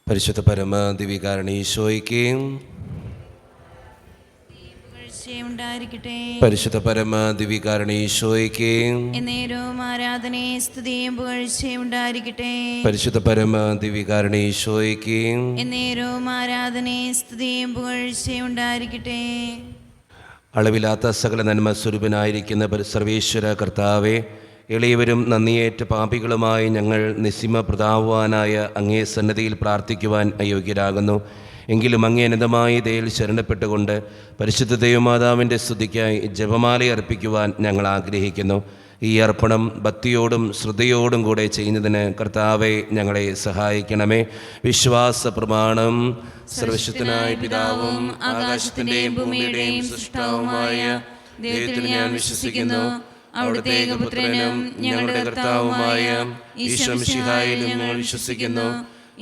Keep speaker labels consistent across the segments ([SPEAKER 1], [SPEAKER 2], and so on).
[SPEAKER 1] പരിശുദ്ധ പരമ ദിവ്യകാരണീശോയ്ക്ക്
[SPEAKER 2] ഉണ്ടായിരിക്കട്ടെ.
[SPEAKER 1] പരിശുദ്ധ പരമ ദിവ്യകാരണീശോയ്ക്ക്
[SPEAKER 2] എന്നേരവും ആരാധനയും സ്തുതിയും പുകഴ്ചയും ഉണ്ടായിരിക്കട്ടെ.
[SPEAKER 1] പരിശുദ്ധ പരമ ദിവ്യകാരണീശോയ്ക്ക്
[SPEAKER 2] എന്നേരവും ആരാധനയും സ്തുതിയും പുകഴ്ചയും ഉണ്ടായിരിക്കട്ടെ.
[SPEAKER 1] അളവില്ലാത്ത സകല നന്മ സ്വരൂപനായിരിക്കുന്ന സർവേശ്വര കർത്താവെ, എളിയവരും നന്ദിയേറ്റ പാപികളുമായി ഞങ്ങൾ നിസ്സിമ പ്രതാപവാനായ അങ്ങേ സന്നദ്ധിയിൽ പ്രാർത്ഥിക്കുവാൻ അയോഗ്യരാകുന്നു. എങ്കിലും അങ്ങേ അനന്തമായ ദയയിൽ ശരണപ്പെട്ടുകൊണ്ട് പരിശുദ്ധ ദൈവമാതാവിൻ്റെ സ്തുതിക്കായി ജപമാല അർപ്പിക്കുവാൻ ഞങ്ങൾ ആഗ്രഹിക്കുന്നു. ഈ അർപ്പണം ഭക്തിയോടും ശ്രദ്ധയോടും കൂടെ ചെയ്യുന്നതിന് കർത്താവെ ഞങ്ങളെ സഹായിക്കണമേ. വിശ്വാസ പ്രമാണം. സർവശക്തനായ പിതാവും ആകാശത്തിൻ്റെയും ഭൂമിയുടെയും സൃഷ്ടാവുമായ ദൈവത്തിൽ ഞാൻ വിശ്വസിക്കുന്നു. അവിടുത്തെ ഏകപുത്രനും ഞങ്ങളുടെ കർത്താവുമായ ഈശോ മിശിഹായിൽ ഞങ്ങൾ വിശ്വസിക്കുന്നു.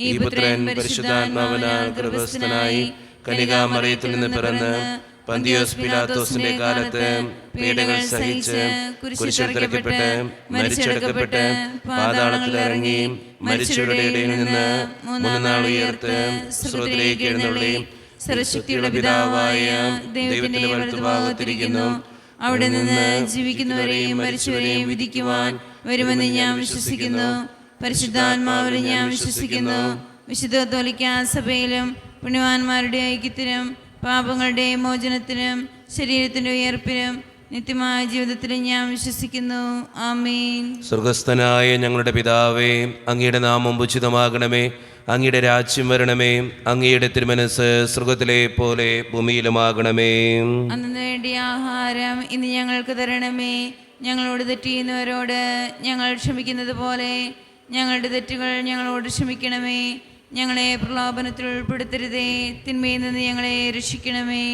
[SPEAKER 1] ഈ പുത്രൻ പരിശുദ്ധാത്മാവിനാൽ ഗർഭസ്ഥനായി കന്യകാമറിയത്തിൽ നിന്ന് പിറന്ന് പന്തിയോസ് പിലാത്തോസിന്റെ കാലത്ത് പീഡകൾ സഹിച്ച് കുരിശിൽ തറയ്ക്കപ്പെട്ട് മരിച്ചടക്കപ്പെട്ട് പാതാളത്തിൽ ഇറങ്ങി മരിച്ചവരുടെ ഇടയിൽ നിന്ന് 3 നാൾ ഉയർത്ത് സ്വർഗ്ഗത്തിലേക്ക് എഴുന്നള്ളി സർവശക്തിയുടെ പിതാവായ ദൈവത്തിന്റെ വലത്തുഭാഗത്തിരിക്കുന്നു. അവിടെ നിന്ന് ജീവിക്കുന്നവരെയും മരിച്ചവരെയും വിധിക്കുവാൻ വരുമെന്ന് ഞാൻ വിശ്വസിക്കുന്നു. പരിശുദ്ധാത്മാവിൽ ഞാൻ വിശ്വസിക്കുന്നു. വിശുദ്ധ കത്തോലിക്കാ സഭയിലും പുണ്യവാന്മാരുടെ ഐക്യത്തിനും പാപങ്ങളുടെ മോചനത്തിനും ശരീരത്തിന്റെ ഉയർപ്പിനും നിത്യമായ ജീവിതത്തിലും ഞാൻ വിശ്വസിക്കുന്നു. ആമേൻ. സ്വർഗസ്ഥനായ ഞങ്ങളുടെ പിതാവേ, അങ്ങയുടെ നാമം ഉചിതമാകണമേ. അങ്ങയുടെ രാജ്യം വരണമേ. അങ്ങയുടെ തിരുമനസ് സ്വർഗത്തിലെ പോലെ ഭൂമിയിലുമാകണമേ.
[SPEAKER 2] അന്നു വേണ്ടിയ ആഹാരം ഇന്ന് ഞങ്ങൾക്ക് തരണമേ. ഞങ്ങളോട് തെറ്റിയുന്നവരോട് ഞങ്ങൾ ക്ഷമിക്കുന്നത് പോലെ ഞങ്ങളുടെ തെറ്റുകൾ ഞങ്ങളോട് ക്ഷമിക്കണമേ. ഞങ്ങളെ പ്രലോഭനത്തിൽ ഉൾപ്പെടുത്തരുതേ, തിന്മയിൽ നിന്ന് ഞങ്ങളെ രക്ഷിക്കണമേ.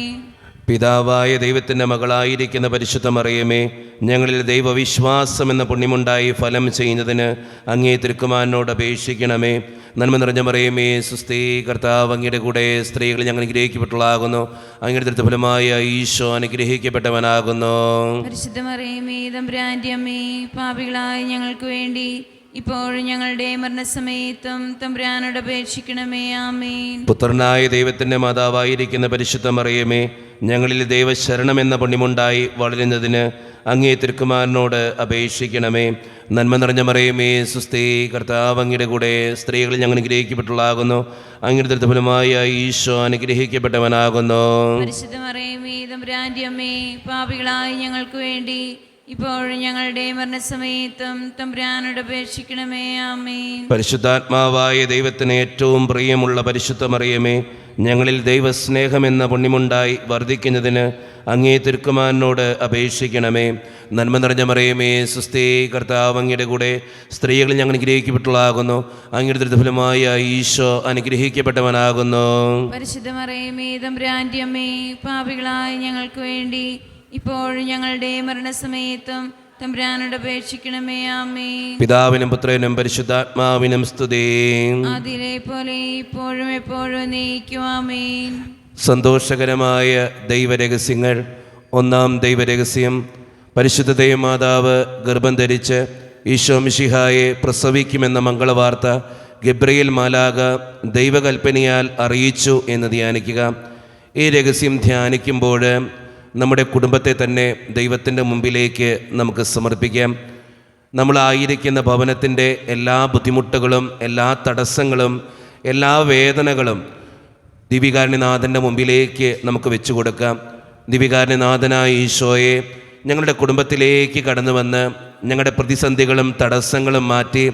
[SPEAKER 1] പിതാവായ ദൈവത്തിൻ്റെ മകളായിരിക്കുന്ന പരിശുദ്ധ മറിയമേ, ഞങ്ങളിൽ ദൈവവിശ്വാസം എന്ന പുണ്യമുണ്ടായി ഫലം ചെയ്യുന്നതിന് അങ്ങേ തിരുക്കുമാരനോട് അപേക്ഷിക്കണമേ. നന്മ നിറഞ്ഞ മറിയമേ, സുസ്ഥീ, കർത്താവ് അങ്ങയുടെ കൂടെ സ്ത്രീകൾ ഞങ്ങൾ അനുഗ്രഹിക്കപ്പെട്ടവളാകുന്നു. അങ്ങയുടെ ദൃഢഫലമായ ഈശോ അനുഗ്രഹിക്കപ്പെട്ടവനാകുന്നു.
[SPEAKER 2] പരിശുദ്ധ മറിയമേ, തമ്പുരാന്റെ അമ്മേ, പാപികളായ ഞങ്ങൾക്ക് വേണ്ടി ഇപ്പോഴും ഞങ്ങളുടെ മരണസമയത്തും തമ്പുരാനോട് അപേക്ഷിക്കണമേ. ആമേൻ.
[SPEAKER 1] പുത്രനായ ദൈവത്തിൻ്റെ മാതാവായിരിക്കുന്ന പരിശുദ്ധ മറിയമേ, ഞങ്ങളിൽ ദൈവശരണം എന്ന പുണ്യമുണ്ടായി വളരുന്നതിന് അങ്ങേ തിരുക്കുമാരനോട് അപേക്ഷിക്കണമേ. നന്മ നിറഞ്ഞ മറിയമേ, സുസ്ഥീ, കർത്താവ് അങ്ങയുടെ കൂടെ സ്ത്രീകൾ ഞങ്ങൾ അനുഗ്രഹിക്കപ്പെട്ടവളാകുന്നു. അങ്ങയുടെ ദൃഢഫലമായ ഈശോ അനുഗ്രഹിക്കപ്പെട്ടവനാകുന്നു.
[SPEAKER 2] പരിശുദ്ധ മറിയമേ, തമ്പുരാന്റെ അമ്മേ, പാപികളായ ഞങ്ങൾക്ക് വേണ്ടി ഇപ്പോഴും ഞങ്ങളുടെ മരണസമയത്തും തമ്പുരാനോട് അപേക്ഷിക്കണമേ. ആമേൻ.
[SPEAKER 1] പരിശുദ്ധാത്മാവായ ദൈവത്തിന് ഏറ്റവും പ്രിയമുള്ള പരിശുദ്ധ മറിയമേ, ഞങ്ങളിൽ ദൈവസ്നേഹമെന്ന പുണ്യമുണ്ടായി വർദ്ധിക്കുന്നതിന് അങ്ങേ തിരുക്കുമാരനോട് അപേക്ഷിക്കണമേ. നന്മ നിറഞ്ഞ മറിയമേ, സുസ്ഥീ, കർത്താവ് അങ്ങയുടെ കൂടെ സ്ത്രീകൾ ഞങ്ങൾ അനുഗ്രഹിക്കപ്പെട്ടവളാകുന്നു. അങ്ങയുടെ ദൃഢഫലമായ ഈശോ അനുഗ്രഹിക്കപ്പെട്ടവനാകുന്നു.
[SPEAKER 2] പരിശുദ്ധ മറിയമേ, തമ്പുരാന്റെ അമ്മേ, പാപികളായ ഞങ്ങൾക്ക് വേണ്ടി ഇപ്പോഴും ഞങ്ങളുടെ മരണസമയത്തും തമ്പുരാനോട് അപേക്ഷിക്കണമേ. ആമേൻ.
[SPEAKER 1] പിതാവിനും പുത്രനും പരിശുദ്ധാത്മാവിനും സ്തുതി.
[SPEAKER 2] ആദിയിലെ പോലെ ഇപ്പോഴും എപ്പോഴും എന്നേക്കും. ആമേൻ.
[SPEAKER 1] സന്തോഷകരമായ ദൈവരഹസ്യങ്ങൾ. ഒന്നാം ദൈവരഹസ്യം, പരിശുദ്ധ ദൈവമാതാവ് ഗർഭം ധരിച്ച് ഈശോ മിശിഹായെ പ്രസവിക്കുമെന്ന മംഗളവാർത്ത ഗബ്രിയേൽ മാലാഖ ദൈവകൽപ്പനയാൽ അറിയിച്ചു എന്ന് ധ്യാനിക്കുക. ഈ രഹസ്യം ധ്യാനിക്കുമ്പോൾ നമ്മുടെ കുടുംബത്തെ തന്നെ ദൈവത്തിൻ്റെ മുമ്പിലേക്ക് നമുക്ക് സമർപ്പിക്കാം. നമ്മളായിരിക്കുന്ന ഭവനത്തിൻ്റെ എല്ലാ ബുദ്ധിമുട്ടുകളും എല്ലാ തടസ്സങ്ങളും എല്ലാ വേദനകളും ദിവ്യകാരുണ്യനാഥൻ്റെ മുമ്പിലേക്ക് നമുക്ക് വെച്ചു കൊടുക്കാം. ദിവ്യകാരുണ്യനാഥനായ ഈശോയെ, ഞങ്ങളുടെ കുടുംബത്തിലേക്ക് കടന്നു വന്ന് ഞങ്ങളുടെ പ്രതിസന്ധികളും തടസ്സങ്ങളും മാറ്റി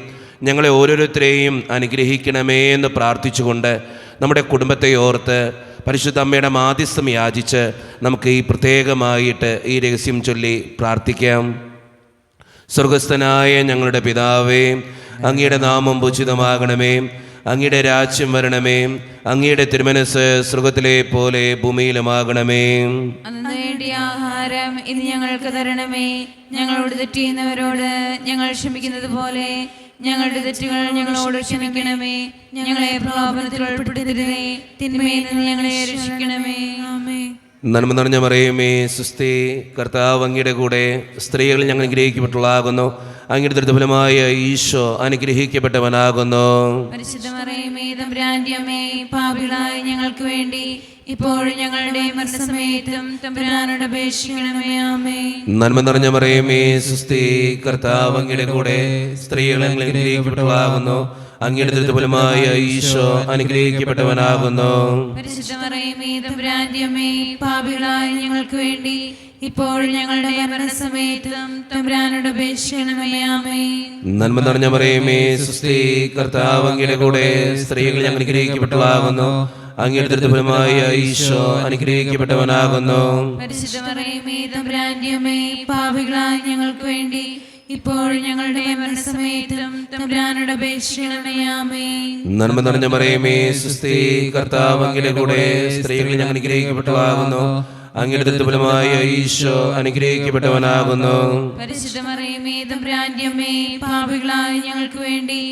[SPEAKER 1] ഞങ്ങളെ ഓരോരുത്തരെയും അനുഗ്രഹിക്കണമേ എന്ന് പ്രാർത്ഥിച്ചുകൊണ്ട് നമ്മുടെ കുടുംബത്തെ ഓർത്ത് പരിശുദ്ധ അമ്മയുടെ മാധ്യസ്ഥം യാചിച്ച് നമുക്ക് ഈ പ്രത്യേകമായിട്ട് ഈ രഹസ്യം ചൊല്ലി പ്രാർത്ഥിക്കാം. സ്വർഗസ്ഥനായ ഞങ്ങളുടെ പിതാവേ, അങ്ങയുടെ നാമം പൂജിതമാകണമേ. അങ്ങയുടെ രാജ്യം വരണമേ. അങ്ങയുടെ തിരുമനസ് സ്വർഗത്തിലെ പോലെ ഭൂമിയിലുമാകണമേ.
[SPEAKER 2] അന്നു വേണ്ടിയ ആഹാരം ഇന്ന് ഞങ്ങൾക്ക് തരണമേ. ഞങ്ങളോട് തെറ്റിയുന്നവരോട് ഞങ്ങൾ ക്ഷമിക്കുന്നത് പോലെ ഞങ്ങളുടെ തെറ്റുകൾ ഞങ്ങളോട് ക്ഷമിക്കണമേ. ഞങ്ങളെ പ്രലോഭനത്തിൽ ഉൾപ്പെടുത്തരുതേ, തിന്മയിൽ നിന്ന് ഞങ്ങളെ രക്ഷിക്കണമേ. ആമേൻ.
[SPEAKER 1] നന്മ നിറഞ്ഞ മറിയമേ, സുസ്ഥീ, കർത്താവ് അങ്ങയുടെ കൂടെ സ്ത്രീകൾ ഞങ്ങൾ അനുഗ്രഹിക്കപ്പെട്ടവളാകുന്നു. അങ്ങയുടെ ദുരിതഫലമായ ഈശോ അനുഗ്രഹിക്കപ്പെട്ടവനാകുന്നു.
[SPEAKER 2] പരിശുദ്ധ മറിയമേ തമ്പുരാന്റെ അമ്മേ, പാപികളായ ഞങ്ങൾക്ക് വേണ്ടി ഇപ്പോഴും ഞങ്ങളുടെ മരണസമയത്തും തമ്പുരാനോട് അപേക്ഷിക്കണമേ. ആമേൻ.
[SPEAKER 1] നന്മ നിറഞ്ഞ മറിയമേ സുസ്തി, കർത്താവ് അങ്ങയുടെ കൂടെ സ്ത്രീകൾ അനുഗ്രഹിക്കപ്പെട്ടവളാകുന്നു. അങ്ങയുടെ ദുരിതഫലമായ ഈശോ അനുഗ്രഹിക്കപ്പെട്ടവനാകുന്നു.
[SPEAKER 2] പരിശുദ്ധ മറിയമേ തമ്പുരാന്റെ അമ്മേ, പാപികളായ ഞങ്ങൾക്ക് വേണ്ടി ഇപ്പോഴും ഞങ്ങളുടെ മരണസമയത്തും തമ്പുരാനോട് അപേക്ഷിക്കണമേ. ആമേൻ.
[SPEAKER 1] നന്മ നിറഞ്ഞ മറിയമേ സുസ്തി, കർത്താവ് അങ്ങയുടെ കൂടെ സ്ത്രീകൾ അനുഗ്രഹിക്കപ്പെട്ടവളാകുന്നു. അങ്ങയുടെ ദുരിതഫലമായ ഈശോ അനുഗ്രഹിക്കപ്പെട്ടവനാകുന്നു.
[SPEAKER 2] പരിശുദ്ധ മറിയമേ തമ്പുരാന്റെ അമ്മേ, പാപികളായ ഞങ്ങൾക്ക് വേണ്ടി ഇപ്പോഴും ഞങ്ങളുടെ മരണസമയത്തും തമ്പുരാനോട് അപേക്ഷിക്കണമേ. ആമേൻ.
[SPEAKER 1] നന്മ നിറഞ്ഞ മറിയമേ സുസ്തി, കർത്താവ് അങ്ങയുടെ കൂടെ സ്ത്രീകൾ അനുഗ്രഹിക്കപ്പെട്ടവളാകുന്നു. അങ്ങയുടെ ദുരിതഫലമായ ഈശോ അനുഗ്രഹിക്കപ്പെട്ടവനാകുന്നു.
[SPEAKER 2] പരിശുദ്ധ മറിയമേ തമ്പുരാന്റെ അമ്മേ, പാപികളായ ഞങ്ങൾക്ക് വേണ്ടി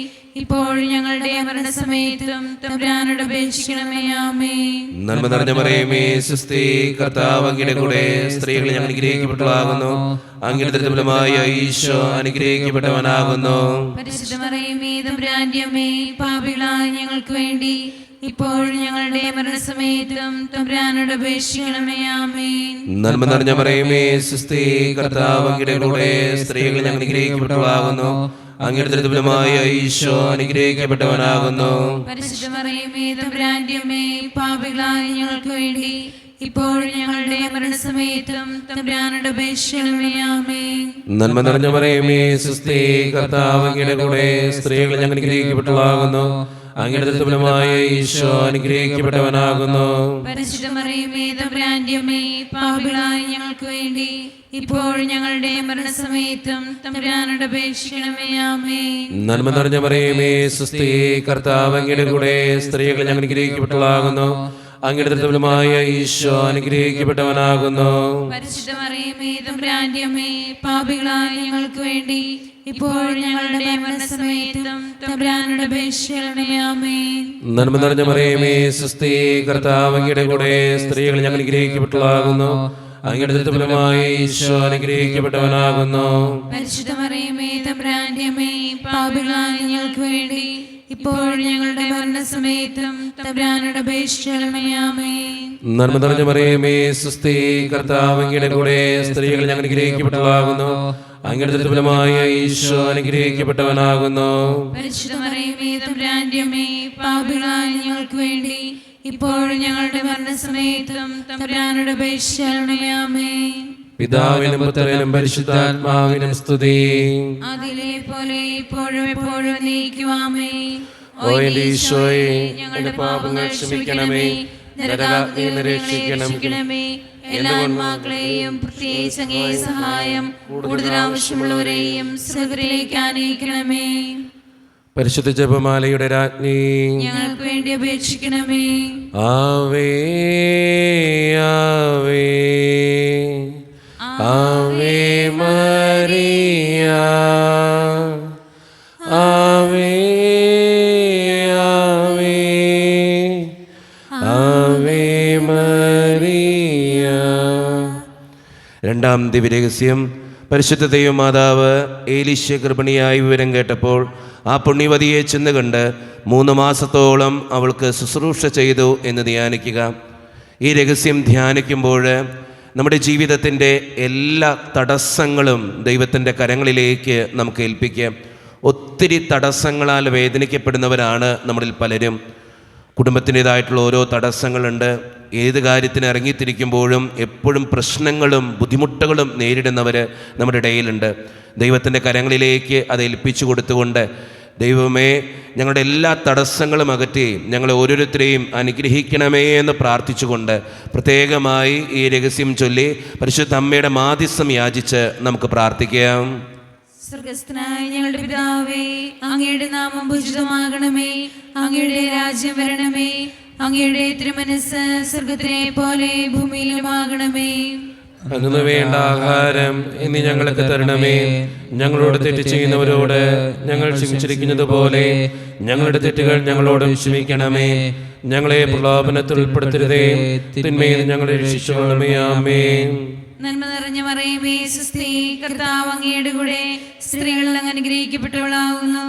[SPEAKER 2] ഇപ്പോഴും ഞങ്ങളുടെ മരണസമയത്തും തമ്പുരാനോട് അപേക്ഷിക്കണമേ. ആമേൻ.
[SPEAKER 1] നന്മ നിറഞ്ഞ മറിയമേ സുസ്തി, കർത്താവ് അങ്ങയുടെ കൂടെ സ്ത്രീകൾ അനുഗ്രഹിക്കപ്പെട്ടവളാകുന്നു. അങ്ങയുടെ ദുരിതഫലമായ ഈശോ അനുഗ്രഹിക്കപ്പെട്ടവനാകുന്നു.
[SPEAKER 2] പരിശുദ്ധ മറിയമേ തമ്പുരാന്റെ അമ്മേ, പാപികളായ ഞങ്ങൾക്ക് വേണ്ടി ഇപ്പോഴും ഞങ്ങളുടെ മരണസമയത്തും തമ്പുരാനോട് അപേക്ഷിക്കണമേ. ആമേൻ.
[SPEAKER 1] നന്മ നിറഞ്ഞ മറിയമേ സുസ്തി, കർത്താവ് അങ്ങയുടെ കൂടെ സ്ത്രീകൾ അനുഗ്രഹിക്കപ്പെട്ടവളാകുന്നു. അങ്ങയുടെ ദുരിതഫലമായ ഈശോ അനുഗ്രഹിക്കപ്പെട്ടവനാകുന്നു.
[SPEAKER 2] പരിശുദ്ധ മറിയമേ തമ്പുരാന്റെ അമ്മേ, പാപികളായ ഞങ്ങൾക്ക് വേണ്ടി ഇപ്പോഴും ഞങ്ങളുടെ മരണസമയത്തും തമ്പുരാനോട് അപേക്ഷിക്കണമേ. ആമേൻ.
[SPEAKER 1] നന്മ നിറഞ്ഞ മറിയമേ സുസ്തി, കർത്താവ് അങ്ങയുടെ കൂടെ സ്ത്രീകൾ അനുഗ്രഹിക്കപ്പെട്ടവളാകുന്നു. അങ്ങയുടെ ദുരിതഫലമായ ഈശോ അനുഗ്രഹിക്കപ്പെട്ടവനാകുന്നു.
[SPEAKER 2] പരിശുദ്ധ മറിയമേ തമ്പുരാന്റെ അമ്മേ, പാപികളായ ഞങ്ങൾക്ക് വേണ്ടി ഇപ്പോഴും ഞങ്ങളുടെ മരണസമയത്തും തമ്പുരാനോട് അപേക്ഷിക്കണമേ. ആമേൻ.
[SPEAKER 1] നന്മ നിറഞ്ഞ മറിയമേ സുസ്തി, കർത്താവ് അങ്ങയുടെ കൂടെ സ്ത്രീകൾ അനുഗ്രഹിക്കപ്പെട്ടവളാകുന്നു. അങ്ങയുടെ ദുരിതഫലമായ ഈശോ അനുഗ്രഹിക്കപ്പെട്ടവനാകുന്നു.
[SPEAKER 2] പരിശുദ്ധ മറിയമേ തമ്പുരാന്റെ അമ്മേ, പാപികളായ ഞങ്ങൾക്ക് വേണ്ടി ഇപ്പോഴും ഞങ്ങളുടെ മരണസമയത്തും തമ്പുരാനോട് അപേക്ഷിക്കണമേ. ആമേൻ.
[SPEAKER 1] നന്മ നിറഞ്ഞ മറിയമേ സുസ്തി, കർത്താവ് അങ്ങയുടെ കൂടെ സ്ത്രീകൾ അനുഗ്രഹിക്കപ്പെട്ടവളാകുന്നു. അങ്ങയുടെ ദുരിതഫലമായ ഈശോ അനുഗ്രഹിക്കപ്പെട്ടവനാകുന്നു.
[SPEAKER 2] പരിശുദ്ധ മറിയമേ തമ്പുരാന്റെ അമ്മേ, പാപികളായ ഞങ്ങൾക്ക് വേണ്ടി ഇപ്പോഴും ഞങ്ങളുടെ മരണസമയത്തും തമ്പുരാനോട് അപേക്ഷിക്കണമേ. ആമേൻ.
[SPEAKER 1] നന്മ നിറഞ്ഞ മറിയമേ സുസ്തി, കർത്താവ് അങ്ങയുടെ കൂടെ സ്ത്രീകൾ അനുഗ്രഹിക്കപ്പെട്ടവളാകുന്നു. അങ്ങയുടെ ദുരിതഫലമായ ഈശോ അനുഗ്രഹിക്കപ്പെട്ടവനാകുന്നു.
[SPEAKER 2] പരിശുദ്ധ മറിയമേ തമ്പുരാന്റെ അമ്മേ, പാപികളായ ഞങ്ങൾക്ക് വേണ്ടി ഇപ്പോഴും ഞങ്ങളുടെ മരണസമയത്തും തമ്പുരാനോട് അപേക്ഷിക്കണമേ. ആമേൻ.
[SPEAKER 1] പിതാവിനും പുത്രനും പരിശുദ്ധാത്മാവിനും സ്തുതി.
[SPEAKER 2] അതിലെ പോലെ ഇപ്പോഴും എപ്പോഴും നീക്കും. ആമേൻ.
[SPEAKER 1] ഓ എന്റെ ഈശോയെ, ഞങ്ങളുടെ പാപങ്ങൾ ക്ഷമിക്കണമേ, നരകാഗ്നിയിൽ രക്ഷിക്കണമേ.
[SPEAKER 2] എല്ലാ ആത്മാക്കളെയും പ്രത്യേകിച്ച് അങ്ങേ സഹായം കൂടുതൽ ആവശ്യമുള്ളവരെയും സ്വർഗ്ഗത്തിലേക്ക് ആനയിക്കണമേ.
[SPEAKER 1] പരിശുദ്ധ ജപമാലയുടെ രാജ്ഞി,
[SPEAKER 2] ഞങ്ങൾക്ക് വേണ്ടി അപേക്ഷിക്കണമേ.
[SPEAKER 1] ആവേ ആവേ ആവേ മരിയ, ആവേ ആവേ ആവേ മരിയ. രണ്ടാം ദിവ്യരഹസ്യം. പരിശുദ്ധ ദൈവമാതാവ് ഏലീശ ഗർഭിണിയായി വിവരം കേട്ടപ്പോൾ ആ പുണ്യവതിയെ ചെന്ന് കണ്ട് 3 മാസത്തോളം അവൾക്ക് ശുശ്രൂഷ ചെയ്തു എന്ന് ധ്യാനിക്കുക. ഈ രഹസ്യം ധ്യാനിക്കുമ്പോൾ നമ്മുടെ ജീവിതത്തിൻ്റെ എല്ലാ തടസ്സങ്ങളും ദൈവത്തിൻ്റെ കരങ്ങളിലേക്ക് നമുക്ക് ഏൽപ്പിക്കാം. ഒത്തിരി തടസ്സങ്ങളാൽ വേദനിക്കപ്പെടുന്നവരാണ് നമ്മളിൽ പലരും. കുടുംബത്തിൻ്റേതായിട്ടുള്ള ഓരോ തടസ്സങ്ങളുണ്ട്. ഏത് കാര്യത്തിന് ഇറങ്ങിത്തിരിക്കുമ്പോഴും എപ്പോഴും പ്രശ്നങ്ങളും ബുദ്ധിമുട്ടുകളും നേരിടുന്നവർ നമ്മുടെ ഇടയിലുണ്ട്. ദൈവത്തിൻ്റെ കരങ്ങളിലേക്ക് അത് ഏൽപ്പിച്ചു കൊടുത്തുകൊണ്ട്, ദൈവമേ ഞങ്ങളുടെ എല്ലാ തടസ്സങ്ങളും അകറ്റി ഞങ്ങളെ ഓരോരുത്തരെയും അനുഗ്രഹിക്കണമേ എന്ന് പ്രാർത്ഥിച്ചുകൊണ്ട് പ്രത്യേകമായി ഈ രഹസ്യം ചൊല്ലി പരിശുദ്ധ അമ്മയുടെ മാധ്യസ്ഥം യാചിച്ച് നമുക്ക് പ്രാർത്ഥിക്കാം.
[SPEAKER 2] സ്വർഗസ്ഥനായ ഞങ്ങളുടെ പിതാവേ, അങ്ങയുടെ നാമം പൂജിതമാകണമേ, അങ്ങയുടെ രാജ്യം വരണമേ, അങ്ങയുടെ തിരുമനസ്സ് സ്വർഗത്തിലെ പോലെ ഭൂമിയിലുമാകണമേ.
[SPEAKER 1] അന്നു വേണ്ട ആഹാരം ഇനി ഞങ്ങൾക്ക് തരണമേ. ഞങ്ങളോട് തെറ്റ് ചെയ്യുന്നവരോട് ഞങ്ങൾ ക്ഷമിച്ചിരിക്കുന്നത് പോലെ ഞങ്ങളുടെ തെറ്റുകൾ ഞങ്ങളോടും ക്ഷമിക്കണമേ. ഞങ്ങളെ പ്രലോഭനത്തിൽ ഉൾപ്പെടുത്തരുതേ, തിന്മയിൽ ഞങ്ങളെ രക്ഷിച്ചുകൊള്ളണമേ. ആമേൻ.
[SPEAKER 2] നന്മ നിറഞ്ഞ മറിയമേ സുസ്തി, കർത്താവ് അങ്ങയുടെ കൂടെ സ്ത്രീകളിൽ അങ്ങ് അനുഗ്രഹിക്കപ്പെട്ടവളാകുന്നു.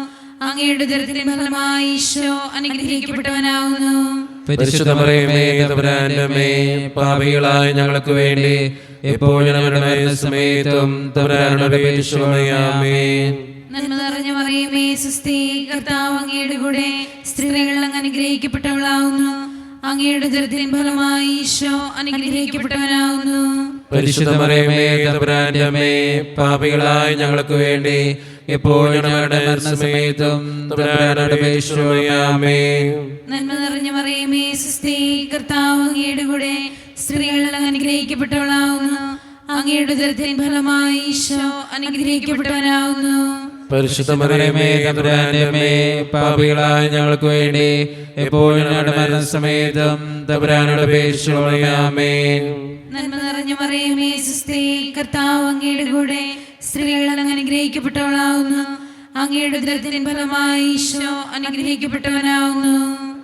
[SPEAKER 2] അങ്ങയുടെ ഉദരത്തിൻ ഫലമായി ഈശോ അനുഗ്രഹിക്കപ്പെട്ടവനാകുന്നു.
[SPEAKER 1] പരിശുദ്ധ മറിയമേ തമ്പുരാന്റെ അമ്മേ, പാപികളായ ഞങ്ങൾക്ക് വേണ്ടി എപ്പോഴും ഞങ്ങളുടെ മരണസമയത്തും തമ്പുരാനോട് അപേക്ഷിക്കണമേ. ആമേൻ.
[SPEAKER 2] നന്മ നിറഞ്ഞ മറിയമേ സുസ്തി, കർത്താവ് അങ്ങയുടെ കൂടെ സ്ത്രീകളിൽ അങ്ങ് അനുഗ്രഹിക്കപ്പെട്ടവളാകുന്നു. അങ്ങയുടെ ഉദരത്തിൻ ഫലമായി ഈശോ അനുഗ്രഹിക്കപ്പെട്ടവനാകുന്നു.
[SPEAKER 1] പരിശുദ്ധ മറിയമേ തമ്പുരാന്റെ അമ്മേ, പാപികളായ ഞങ്ങൾക്ക് വേണ്ടി എപ്പോഴും ഞങ്ങളുടെ മരണസമയത്തും തമ്പുരാനോട് അപേക്ഷിക്കണമേ. ആമേൻ.
[SPEAKER 2] നന്മ നിറഞ്ഞ മറിയമേ സുസ്തി, കർത്താവ് അങ്ങയുടെ കൂടെ സ്ത്രീകളിൽ അങ്ങ് അനുഗ്രഹിക്കപ്പെട്ടവളാകുന്നു. അങ്ങയുടെ ഉദരത്തിൻ ഫലമായി ഈശോ അനുഗ്രഹിക്കപ്പെട്ടവനാകുന്നു.
[SPEAKER 1] പരിശുദ്ധ മറിയമേ തമ്പുരാന്റെ അമ്മേ, പാപികളായ ഞങ്ങൾക്ക് വേണ്ടി എപ്പോഴും ഞങ്ങളുടെ മരണസമയത്തും തമ്പുരാനോട് അപേക്ഷിക്കണമേ. ആമേൻ.
[SPEAKER 2] നന്മ നിറഞ്ഞ മറിയമേ സുസ്തി, കർത്താവ് അങ്ങയുടെ കൂടെ സ്ത്രീകളിൽ അങ്ങ് അനുഗ്രഹിക്കപ്പെട്ടവളാകുന്നു. അങ്ങയുടെ ഉദരത്തിൻ ഫലമായി ഈശോ അനുഗ്രഹിക്കപ്പെട്ടവനാകുന്നു.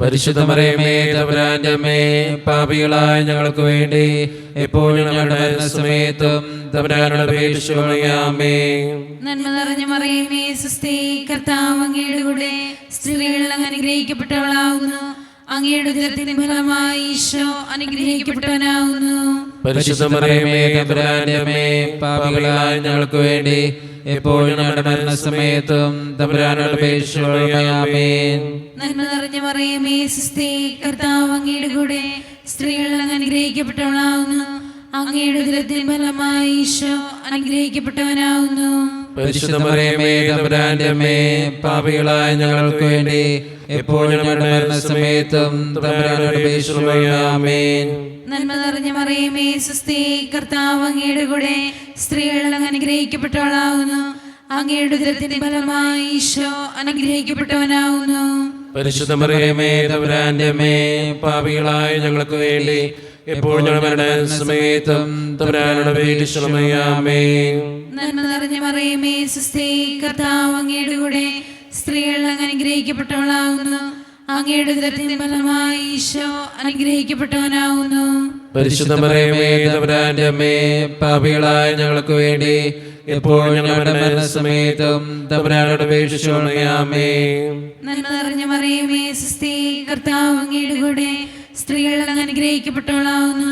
[SPEAKER 1] പരിശുദ്ധ മറിയമേ തമ്പുരാന്റെ അമ്മേ, പാപികളായ ഞങ്ങൾക്ക് വേണ്ടി എപ്പോഴും ഞങ്ങളുടെ മരണസമയത്തും തമ്പുരാനോട് അപേക്ഷിക്കണമേ. ആമേൻ.
[SPEAKER 2] നന്മ നിറഞ്ഞ മറിയമേ സുസ്തി, കർത്താവ് അങ്ങയുടെ കൂടെ സ്ത്രീകളിൽ അങ്ങ് അനുഗ്രഹിക്കപ്പെട്ടവളാകുന്നു. അങ്ങയുടെ ഉദരത്തിൻ ഫലമായി ഈശോ അനുഗ്രഹിക്കപ്പെട്ടവനാകുന്നു.
[SPEAKER 1] പരിശുദ്ധ മറിയമേ തമ്പുരാന്റെ അമ്മേ, പാപികളായ ഞങ്ങൾക്ക് വേണ്ടി എപ്പോഴും ഞങ്ങളുടെ മരണസമയത്തും തമ്പുരാനോട് അപേക്ഷിക്കണമേ. ആമേൻ.
[SPEAKER 2] നന്മ നിറഞ്ഞ മറിയമേ സുസ്തി, കർത്താവ് അങ്ങയുടെ കൂടെ സ്ത്രീകളിൽ അങ്ങ് അനുഗ്രഹിക്കപ്പെട്ടവളാകുന്നു. അങ്ങയുടെ ഉദരത്തിൻ ഫലമായി ഈശോ അനുഗ്രഹിക്കപ്പെട്ടവനാകുന്നു.
[SPEAKER 1] പരിശുദ്ധ മറിയമേ തമ്പുരാന്റെ അമ്മേ, പാപികളായ ഞങ്ങൾക്ക് വേണ്ടി എപ്പോഴും ഞങ്ങളുടെ മരണസമയത്തും തമ്പുരാനോട് അപേക്ഷിക്കണമേ. ആമേൻ.
[SPEAKER 2] നന്മ നിറഞ്ഞ മറിയമേ സുസ്തി, കർത്താവ് അങ്ങയുടെ കൂടെ സ്ത്രീകളിൽ അങ്ങ് അനുഗ്രഹിക്കപ്പെട്ടവളാകുന്നു. അങ്ങയുടെ ഉദരത്തിൻ ഫലമായി ഈശോ അനുഗ്രഹിക്കപ്പെട്ടവനാകുന്നു.
[SPEAKER 1] പരിശുദ്ധ മറിയമേ തമ്പുരാന്റെ അമ്മേ, പാപികളായ ഞങ്ങൾക്ക് വേണ്ടി എപ്പോഴും ഞങ്ങളുടെ മരണസമയത്തും തമ്പുരാനോട് അപേക്ഷിക്കണമേ. ആമേൻ.
[SPEAKER 2] നന്മ നിറഞ്ഞ മറിയമേ സുസ്തി, കർത്താവ് അങ്ങയുടെ കൂടെ സ്ത്രീകളിൽ അങ്ങ് അനുഗ്രഹിക്കപ്പെട്ടവളാകുന്നു. അങ്ങയുടെ ഉദരത്തിൻ ഫലമായി ഈശോ അനുഗ്രഹിക്കപ്പെട്ടവനാകുന്നു.
[SPEAKER 1] പരിശുദ്ധ മറിയമേ തമ്പുരാന്റെ അമ്മേ, പാപികളായ ഞങ്ങൾക്ക് വേണ്ടി എപ്പോഴും ഞങ്ങളുടെ മരണസമയത്തും തമ്പുരാനോട് അപേക്ഷിക്കണമേ. ആമേൻ.
[SPEAKER 2] നന്മ നിറഞ്ഞ മറിയമേ സുസ്തി, കർത്താവ് അങ്ങയുടെ കൂടെ സ്ത്രീകളിൽ അങ്ങ് അനുഗ്രഹിക്കപ്പെട്ടവളാകുന്നു.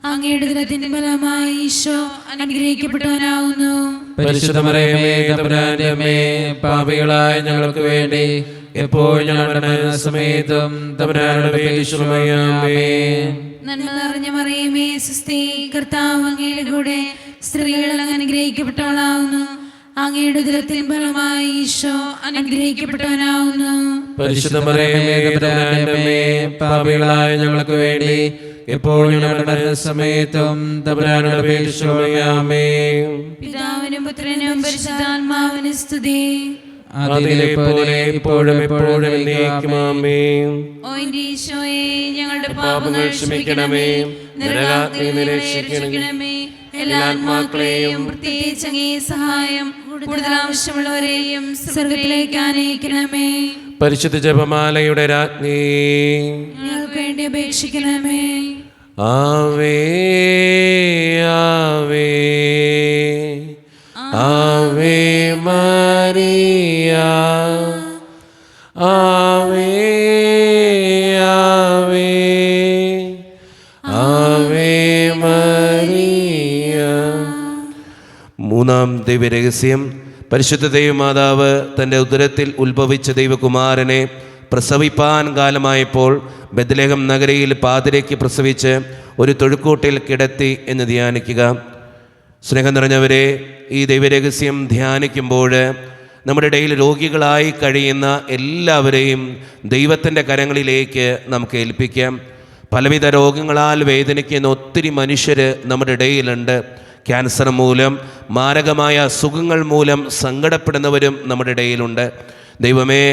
[SPEAKER 2] അങ്ങയുടെ ഉദരത്തിൻ ഫലമായി ഈശോ അനുഗ്രഹിക്കപ്പെട്ടവനാകുന്നു.
[SPEAKER 1] പരിശുദ്ധ മറിയമേ തമ്പുരാന്റെ അമ്മേ, പാപികളായ ഞങ്ങൾക്ക് വേണ്ടി എപ്പോഴും ഞങ്ങളുടെ മരണസമയത്തും തമ്പുരാനോട് അപേക്ഷിക്കണമേ. ആമേൻ.
[SPEAKER 2] നന്മ നിറഞ്ഞ മറിയമേ സുസ്തി, കർത്താവ് അങ്ങയുടെ കൂടെ സ്ത്രീകളിൽ അങ്ങ് അനുഗ്രഹിക്കപ്പെട്ടവളാകുന്നു. അങ്ങയുടെ ഉദരത്തിൻ ഫലമായി ഈശോ അനുഗ്രഹിക്കപ്പെട്ടവനാകുന്നു.
[SPEAKER 1] പരിശുദ്ധ മറിയമേ തമ്പുരാന്റെ അമ്മേ, പാപികളായ ഞങ്ങൾക്ക് വേണ്ടി എപ്പോഴും ഞങ്ങളുടെ മരണസമയത്തും തമ്പുരാനോട് അപേക്ഷിക്കണമേ. ആമേൻ.
[SPEAKER 2] പിതാവിനും പുത്രനും പരിശുദ്ധാത്മാവിനും സ്തുതി.
[SPEAKER 1] അതിലെ പോലെ ഇപ്പോഴും എപ്പോഴും എന്നേക്കും. ആമേൻ.
[SPEAKER 2] ഓ എന്റെ ഈശോയെ, ഞങ്ങളുടെ പാപങ്ങൾ ക്ഷമിക്കണമേ, നരകാഗ്നിയിൽ നിന്ന് രക്ഷിക്കണമേ. എല്ലാ ആത്മാക്കളെയും പ്രത്യേകിച്ച് അങ്ങേ സഹായം കൂടുതൽ ആവശ്യമുള്ളവരെയും സ്വർഗ്ഗത്തിലേക്ക് ആനയിക്കണമേ.
[SPEAKER 1] പരിശുദ്ധ ജപമാലയുടെ രാജ്ഞി,
[SPEAKER 2] ഞങ്ങൾക്ക് വേണ്ടി അപേക്ഷിക്കണമേ.
[SPEAKER 1] ആവേ ആവേ ആവേ മരിയ, ആവേ ആവേ ആവേ മരിയ. മൂന്നാം ദൈവരഹസ്യം, പരിശുദ്ധ ദൈവമാതാവ് തൻ്റെ ഉദരത്തിൽ ഉത്ഭവിച്ച ദൈവകുമാരനെ പ്രസവിപ്പാൻ കാലമായപ്പോൾ ബെത്ലഹേം നഗരിയിൽ പാതിരയ്ക്ക് പ്രസവിച്ച് ഒരു തൊഴുക്കൂട്ടിൽ കിടത്തി എന്ന് ധ്യാനിക്കുക. സ്നേഹം നിറഞ്ഞവരെ, ഈ ദൈവരഹസ്യം ധ്യാനിക്കുമ്പോൾ നമ്മുടെ ഇടയിൽ രോഗികളായി കഴിയുന്ന എല്ലാവരെയും ദൈവത്തിൻ്റെ കരങ്ങളിലേക്ക് നമുക്ക് ഏൽപ്പിക്കാം. പലവിധ രോഗങ്ങളാൽ വേദനിക്കുന്ന ഒത്തിരി മനുഷ്യർ നമ്മുടെ ഇടയിലുണ്ട്. ക്യാൻസർ മൂലം, മാരകമായ അസുഖങ്ങൾ മൂലം സങ്കടപ്പെടുന്നവരും നമ്മുടെ ഇടയിലുണ്ട്. ദൈവമേ,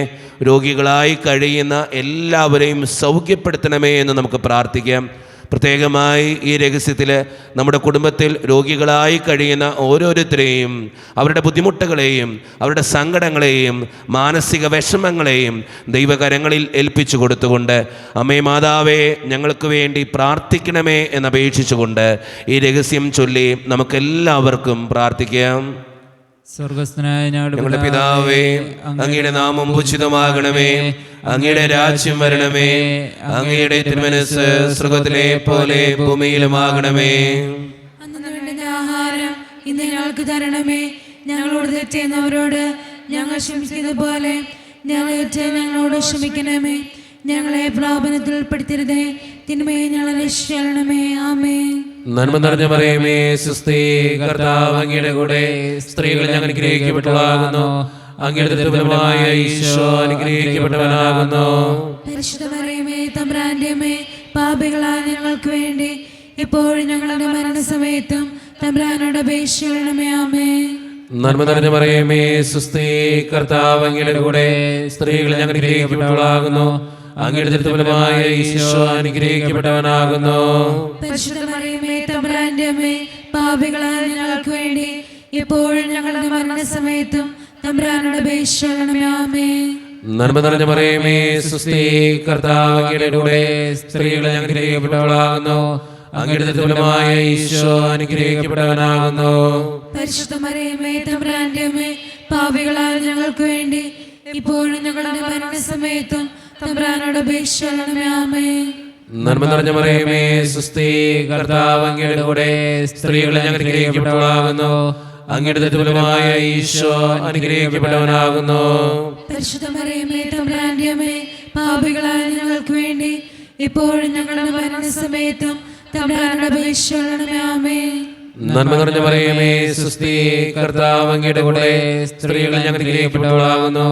[SPEAKER 1] രോഗികളായി കഴിയുന്ന എല്ലാവരെയും സൗഖ്യപ്പെടുത്തണമേ എന്ന് നമുക്ക് പ്രാർത്ഥിക്കാം. പ്രത്യേകമായി ഈ രഹസ്യത്തിൽ നമ്മുടെ കുടുംബത്തിൽ രോഗികളായി കഴിയുന്ന ഓരോരുത്തരെയും അവരുടെ ബുദ്ധിമുട്ടുകളെയും അവരുടെ സങ്കടങ്ങളെയും മാനസിക വിഷമങ്ങളെയും ദൈവകരങ്ങളിൽ ഏൽപ്പിച്ചു കൊടുത്തുകൊണ്ട് അമ്മേ മാതാവേ ഞങ്ങൾക്ക് വേണ്ടി പ്രാർത്ഥിക്കണമേ എന്നപേക്ഷിച്ചുകൊണ്ട് ഈ രഹസ്യം ചൊല്ലി നമുക്കെല്ലാവർക്കും പ്രാർത്ഥിക്കാം.
[SPEAKER 3] സ്വർഗസ്ഥനായ
[SPEAKER 1] ഞങ്ങളുടെ പിതാവേ, അങ്ങയുടെ നാമം പൂജിതമാകണമേ, അങ്ങയുടെ രാജ്യം വരണമേ, അങ്ങയുടെ തിരുമനസ്സ് സ്വർഗത്തിലെ പോലെ ഭൂമിയിലുമാകണമേ.
[SPEAKER 2] അന്നു വേണ്ടുന്ന ആഹാരം ഇന്ന് ഞങ്ങൾക്ക് തരണമേ. ഞങ്ങളോട് തെറ്റ് ചെയ്യുന്നവരോട് ഞങ്ങൾ ക്ഷമിക്കുന്നത് പോലെ ഞങ്ങളോട് ക്ഷമിക്കണമേ. ഞങ്ങളെ പ്രലോഭനത്തിൽ ഉൾപ്പെടുത്തരുതേ, തിന്മയെ ഞങ്ങളെ രക്ഷിക്കണമേ. ആമേൻ.
[SPEAKER 4] നന്മ നിറഞ്ഞ മറിയമേ, സ്വസ്തി, കർത്താവ് അങ്ങയുടെ കൂടെ സ്ത്രീകൾ ഞങ്ങൾ അനുഗ്രഹിക്കപ്പെട്ടവളാകുന്നു. അങ്ങയുടെ ദുർബലമായ ഈശോ അനുഗ്രഹിക്കപ്പെട്ടവനാകുന്നു.
[SPEAKER 2] പരിശുദ്ധ മറിയമേ, തമ്പുരാന്റെ അമ്മേ, പാപികളായ ഞങ്ങൾക്ക് വേണ്ടി ഇപ്പോഴും ഞങ്ങളുടെ മരണസമയത്തും തമ്പുരാനോട് അപേക്ഷിക്കണമേ. ആമേൻ.
[SPEAKER 4] നന്മ നിറഞ്ഞ മറിയമേ, സ്വസ്തി, കർത്താവ് അങ്ങയുടെ കൂടെ സ്ത്രീകൾ ഞങ്ങൾ അനുഗ്രഹിക്കപ്പെട്ടവളാകുന്നു. അങ്ങയുടെ ദുർബലമായ ഈശോ അനുഗ്രഹിക്കപ്പെട്ടവനാകുന്നു.
[SPEAKER 2] പരിശുദ്ധ മറിയമേ, തമ്പുരാന്റെ അമ്മേ, പാപികളായ ഞങ്ങൾക്ക് വേണ്ടി ഇപ്പോഴും ഞങ്ങളുടെ മരണസമയത്തും തമ്പുരാനോട് അപേക്ഷിക്കണമേ. ആമേൻ.
[SPEAKER 4] നന്മ നിറഞ്ഞ മറിയമേ, സ്വസ്തി, കർത്താവ് അങ്ങയുടെ കൂടെ സ്ത്രീകൾ ഞങ്ങൾ അനുഗ്രഹിക്കപ്പെട്ടവളാകുന്നു. അങ്ങയുടെ ദുർബലമായ ഈശോ അനുഗ്രഹിക്കപ്പെട്ടവനാകുന്നു.
[SPEAKER 2] പരിശുദ്ധ മറിയമേ, തമ്പുരാന്റെ അമ്മേ, പാപികളായ ഞങ്ങൾക്ക് വേണ്ടി ഇപ്പോഴും ഞങ്ങളുടെ മരണസമയത്തും തമ്പുരാനോട് അപേക്ഷിക്കണമേ. ആമേൻ.
[SPEAKER 4] നന്മ നിറഞ്ഞ മറിയമേ, സ്വസ്തി, കർത്താവ് അങ്ങയുടെ കൂടെ സ്ത്രീകൾ ഞങ്ങൾ അനുഗ്രഹിക്കപ്പെട്ടവളാകുന്നു. അങ്ങയുടെ ദുർബലമായ ഈശോ അനുഗ്രഹിക്കപ്പെട്ടവനാകുന്നു.
[SPEAKER 2] പരിശുദ്ധ മറിയമേ, തമ്പുരാന്റെ അമ്മേ, പാപികളായ ഞങ്ങൾക്ക് വേണ്ടി ഇപ്പോഴും ഞങ്ങളുടെ മരണസമയത്തും തമ്പുരാനോട് അപേക്ഷിക്കണമേ. ആമേൻ.
[SPEAKER 4] നന്മ നിറഞ്ഞ മറിയമേ, സ്വസ്തി, കർത്താവ് അങ്ങയുടെ കൂടെ സ്ത്രീകൾ ഞങ്ങൾ അനുഗ്രഹിക്കപ്പെട്ടവളാകുന്നു.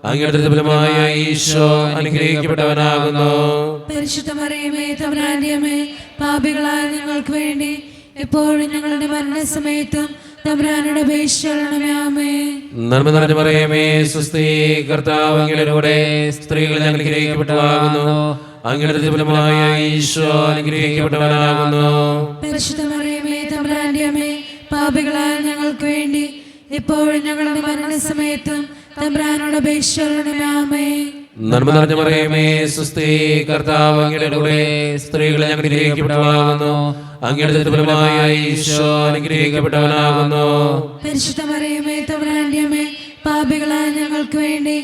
[SPEAKER 4] അങ്ങയുടെ ദുർബലമായ ഈശോ അനുഗ്രഹിക്കപ്പെട്ടവനാകുന്നു.
[SPEAKER 2] പരിശുദ്ധ മറിയമേ, തമ്പുരാന്റെ അമ്മേ, പാപികളായ ഞങ്ങൾക്ക് വേണ്ടി ഇപ്പോഴും ഞങ്ങളുടെ മരണസമയത്തും തമ്പുരാനോട് അപേക്ഷിക്കണമേ. ആമേൻ.
[SPEAKER 4] നന്മ നിറഞ്ഞ മറിയമേ, സ്വസ്തി, കർത്താവ് അങ്ങയുടെ കൂടെ സ്ത്രീകൾ ഞങ്ങൾ അനുഗ്രഹിക്കപ്പെട്ടവളാകുന്നു. അങ്ങയുടെ ദുർബലമായ ഈശോ അനുഗ്രഹിക്കപ്പെട്ടവനാകുന്നു.
[SPEAKER 2] പരിശുദ്ധ മറിയമേ, തമ്പുരാന്റെ അമ്മേ, പാപികളായ ഞങ്ങൾക്ക് വേണ്ടി ഇപ്പോഴും ഞങ്ങളുടെ മരണസമയത്തും തമ്പുരാനോട് അപേക്ഷിക്കണമേ. ആമേൻ.
[SPEAKER 4] നന്മ നിറഞ്ഞ മറിയമേ, സ്വസ്തി, കർത്താവ് അങ്ങയുടെ കൂടെ സ്ത്രീകൾ ഞങ്ങൾ അനുഗ്രഹിക്കപ്പെട്ടവളാകുന്നു. അങ്ങയുടെ ദുർബലമായ ഈശോ അനുഗ്രഹിക്കപ്പെട്ടവനാകുന്നു.
[SPEAKER 2] പരിശുദ്ധ മറിയമേ, തമ്പുരാന്റെ അമ്മേ, പാപികളായ ഞങ്ങൾക്ക് വേണ്ടി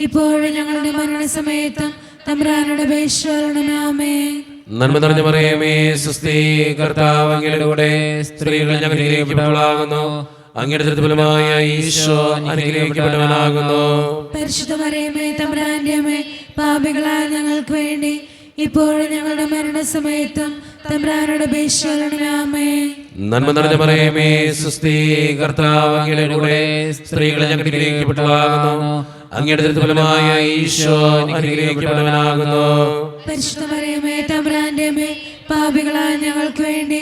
[SPEAKER 2] ഇപ്പോഴും ഞങ്ങളുടെ മരണസമയത്തും തമ്പുരാനോട് അപേക്ഷിക്കണമേ. ആമേൻ.
[SPEAKER 4] നന്മ നിറഞ്ഞ മറിയമേ, സ്വസ്തി, കർത്താവ് അങ്ങയുടെ കൂടെ സ്ത്രീകൾ ഞങ്ങൾ അനുഗ്രഹിക്കപ്പെട്ടവളാകുന്നു. അങ്ങയുടെ ദുർബലമായ ഈശോ അനുഗ്രഹിക്കപ്പെട്ടവനാകുന്നു.
[SPEAKER 2] പരിശുദ്ധ മറിയമേ, തമ്പുരാന്റെ അമ്മേ, പാപികളായ ഞങ്ങൾക്ക് വേണ്ടി ഇപ്പോഴും ഞങ്ങളുടെ മരണസമയത്തും തമ്പുരാനോട് അപേക്ഷിക്കണമേ. ആമേൻ.
[SPEAKER 4] നന്മ നിറഞ്ഞ മറിയമേ, സ്വസ്തി, കർത്താവ് അങ്ങയുടെ കൂടെ സ്ത്രീകൾ ഞങ്ങൾ അനുഗ്രഹിക്കപ്പെട്ടവളാകുന്നു. അങ്ങയുടെ ദുർബലമായ ഈശോ അനുഗ്രഹിക്കപ്പെട്ടവനാകുന്നു.
[SPEAKER 2] പരിശുദ്ധ മറിയമേ, തമ്പുരാന്റെ അമ്മേ, പാപികളായ ഞങ്ങൾക്ക് വേണ്ടി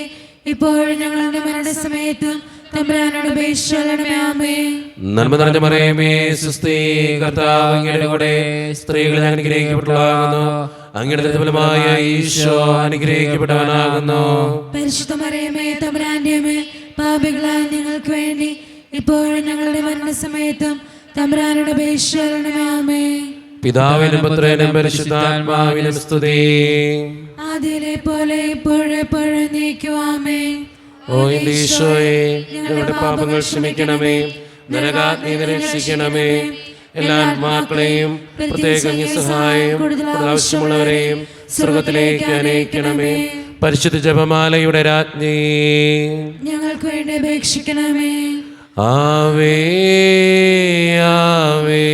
[SPEAKER 2] ഇപ്പോഴും ഞങ്ങളുടെ മരണസമയത്തും തമ്പുരാനോട് അപേക്ഷിക്കണമേ. ആമേൻ.
[SPEAKER 4] നന്മ നിറഞ്ഞ മറിയമേ, സ്വസ്തി, കർത്താവ് അങ്ങയുടെ കൂടെ സ്ത്രീകൾ ഞങ്ങൾ അനുഗ്രഹിക്കപ്പെട്ടവളാകുന്നു. അങ്ങയുടെ ദുർബലമായ ഈശോ അനുഗ്രഹിക്കപ്പെട്ടവനാകുന്നു.
[SPEAKER 2] പരിശുദ്ധ മറിയമേ, തമ്പുരാന്റെ അമ്മേ, പാപികളായ ഞങ്ങൾക്ക് വേണ്ടി ഇപ്പോഴും ഞങ്ങളുടെ മരണസമയത്തും തമ്പുരാനോട് അപേക്ഷിക്കണമേ. ആമേൻ.
[SPEAKER 4] പിതാവിനും പുത്രനും പരിശുദ്ധാത്മാവിനും സ്തുതി.
[SPEAKER 2] ആദിയിലെ പോലെ ഇപ്പോഴെപ്പോഴും നീക്കും. ആമേൻ.
[SPEAKER 4] ഓ എന്റെ ഈശോയെ, ഞങ്ങളുടെ പാപങ്ങൾ ക്ഷമിക്കണമേ, നരകാഗ്നി രക്ഷിക്കണമേ. എല്ലാ ആത്മാക്കളെയും പ്രത്യേകം ഈ സഹായം കൂടുതൽ ആവശ്യമുള്ളവരെയും സ്വർഗത്തിലേക്ക് അനയിക്കണമേ. പരിശുദ്ധ ജപമാലയുടെ രാജ്ഞി,
[SPEAKER 2] ഞങ്ങൾക്ക് വേണ്ടി അപേക്ഷിക്കണമേ.
[SPEAKER 4] ആവേ ആവേ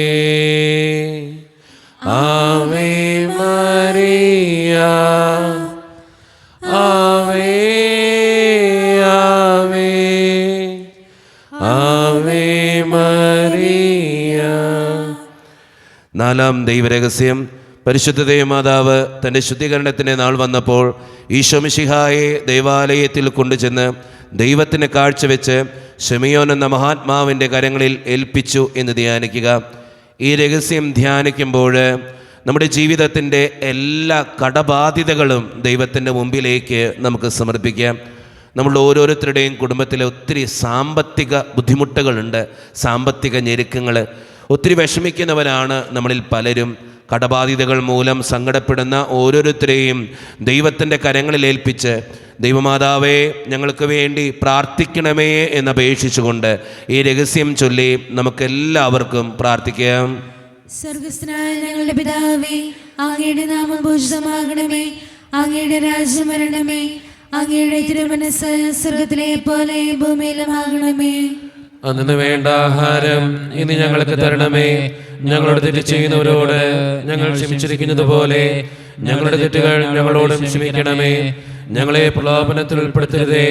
[SPEAKER 4] ആവേ മരിയ, ആവേ ആവേ ആവേ മരിയ.
[SPEAKER 1] നാലാം ദൈവരഹസ്യം. പരിശുദ്ധ ദൈവമാതാവ് തൻ്റെ ശുദ്ധീകരണത്തിൻ്റെ നാൾ വന്നപ്പോൾ ഈശോ മിശിഹായെ ദേവാലയത്തിൽ കൊണ്ടുചെന്ന് ദൈവത്തിന് കാഴ്ചവെച്ച് ശിമയോൻ എന്ന മഹാത്മാവിൻ്റെ കരങ്ങളിൽ ഏൽപ്പിച്ചു എന്ന് ധ്യാനിക്കുക. ഈ രഹസ്യം ധ്യാനിക്കുമ്പോൾ നമ്മുടെ ജീവിതത്തിൻ്റെ എല്ലാ കടബാധ്യതകളും ദൈവത്തിൻ്റെ മുമ്പിലേക്ക് നമുക്ക് സമർപ്പിക്കാം. നമ്മളുടെ ഓരോരുത്തരുടെയും കുടുംബത്തിലെ ഒത്തിരി സാമ്പത്തിക ബുദ്ധിമുട്ടുകളുണ്ട്, സാമ്പത്തിക ഞെരുക്കങ്ങൾ. ഒത്തിരി വിഷമിക്കുന്നവരാണ് നമ്മളിൽ പലരും. കടബാധ്യതകൾ മൂലം സങ്കടപ്പെടുന്ന ഓരോരുത്തരെയും ദൈവത്തിൻ്റെ കരങ്ങളിൽ ഏൽപ്പിച്ച്, ദൈവമാതാവേ ഞങ്ങൾക്ക് വേണ്ടി പ്രാർത്ഥിക്കണമേ എന്നപേക്ഷിച്ചുകൊണ്ട് ഈ രഹസ്യം ചൊല്ലി നമുക്കെല്ലാവർക്കും പ്രാർത്ഥിക്കാം.
[SPEAKER 2] സ്വർഗസ്ഥനായ ഞങ്ങളുടെ പിതാവേ, അങ്ങയുടെ നാമം പൂജിതമാകണമേ, അങ്ങയുടെ രാജ്യം വരണമേ, അങ്ങയുടെ തിരുമനസ്സ് സ്വർഗത്തിലെ പോലെ ഭൂമിയിലുമാകണമേ.
[SPEAKER 4] അന്നു വേണ്ട ആഹാരം ഇന്ന് ഞങ്ങൾക്ക് തരണമേ. ഞങ്ങളോട് തെറ്റ് ചെയ്യുന്നവരോട് ഞങ്ങൾ ക്ഷമിച്ചിരിക്കുന്നത് പോലെ ഞങ്ങളുടെ തെറ്റുകൾ ഞങ്ങളോടും ക്ഷമിക്കണമേ. ഞങ്ങളെ പ്രലോഭനത്തിൽ ഉൾപ്പെടുത്തരുതേ,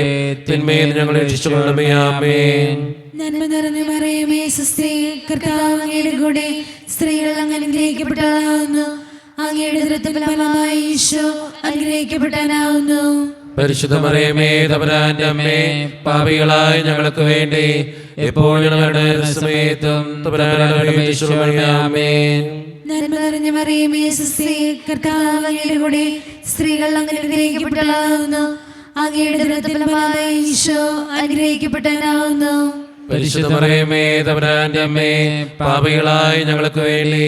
[SPEAKER 4] തിന്മയിൽ ഞങ്ങളെ രക്ഷിച്ചുകൊള്ളണമേ. ആമേൻ.
[SPEAKER 2] നന്മ നിറഞ്ഞ മറിയമേ, സ്വസ്തി, കർത്താവ് അങ്ങയുടെ കൂടെ സ്ത്രീകൾ അങ്ങ് അനുഗ്രഹിക്കപ്പെട്ടവളാവുന്നു. അങ്ങയുടെ ഉദരത്തിൻ ഫലമായി ഈശോ അനുഗ്രഹിക്കപ്പെട്ടവനാവുന്നു.
[SPEAKER 4] പരിശുദ്ധ മറിയമേ, തമ്പുരാന്റെ അമ്മേ, പാപികളായ ഞങ്ങൾക്ക് വേണ്ടി എപ്പോഴും ഞങ്ങളുടെ സമയത്തും തമ്പുരാനോട് അപേക്ഷിച്ചുകൊള്ളണമേ. ആമേൻ.
[SPEAKER 2] നന്മ നിറഞ്ഞ മറിയമേ, സ്വസ്തി, കർത്താവ് അങ്ങയുടെ കൂടെ സ്ത്രീകൾ അങ്ങ് അനുഗ്രഹിക്കപ്പെട്ടവളാവുന്നു. അങ്ങയുടെ ഉദരത്തിൻ ഫലമായി ഈശോ അനുഗ്രഹിക്കപ്പെട്ടവനാവുന്നു.
[SPEAKER 4] പരിശുദ്ധ മറിയമേ, തമ്പുരാന്റെ അമ്മേ, പാപികളായ ഞങ്ങൾക്ക് വേണ്ടി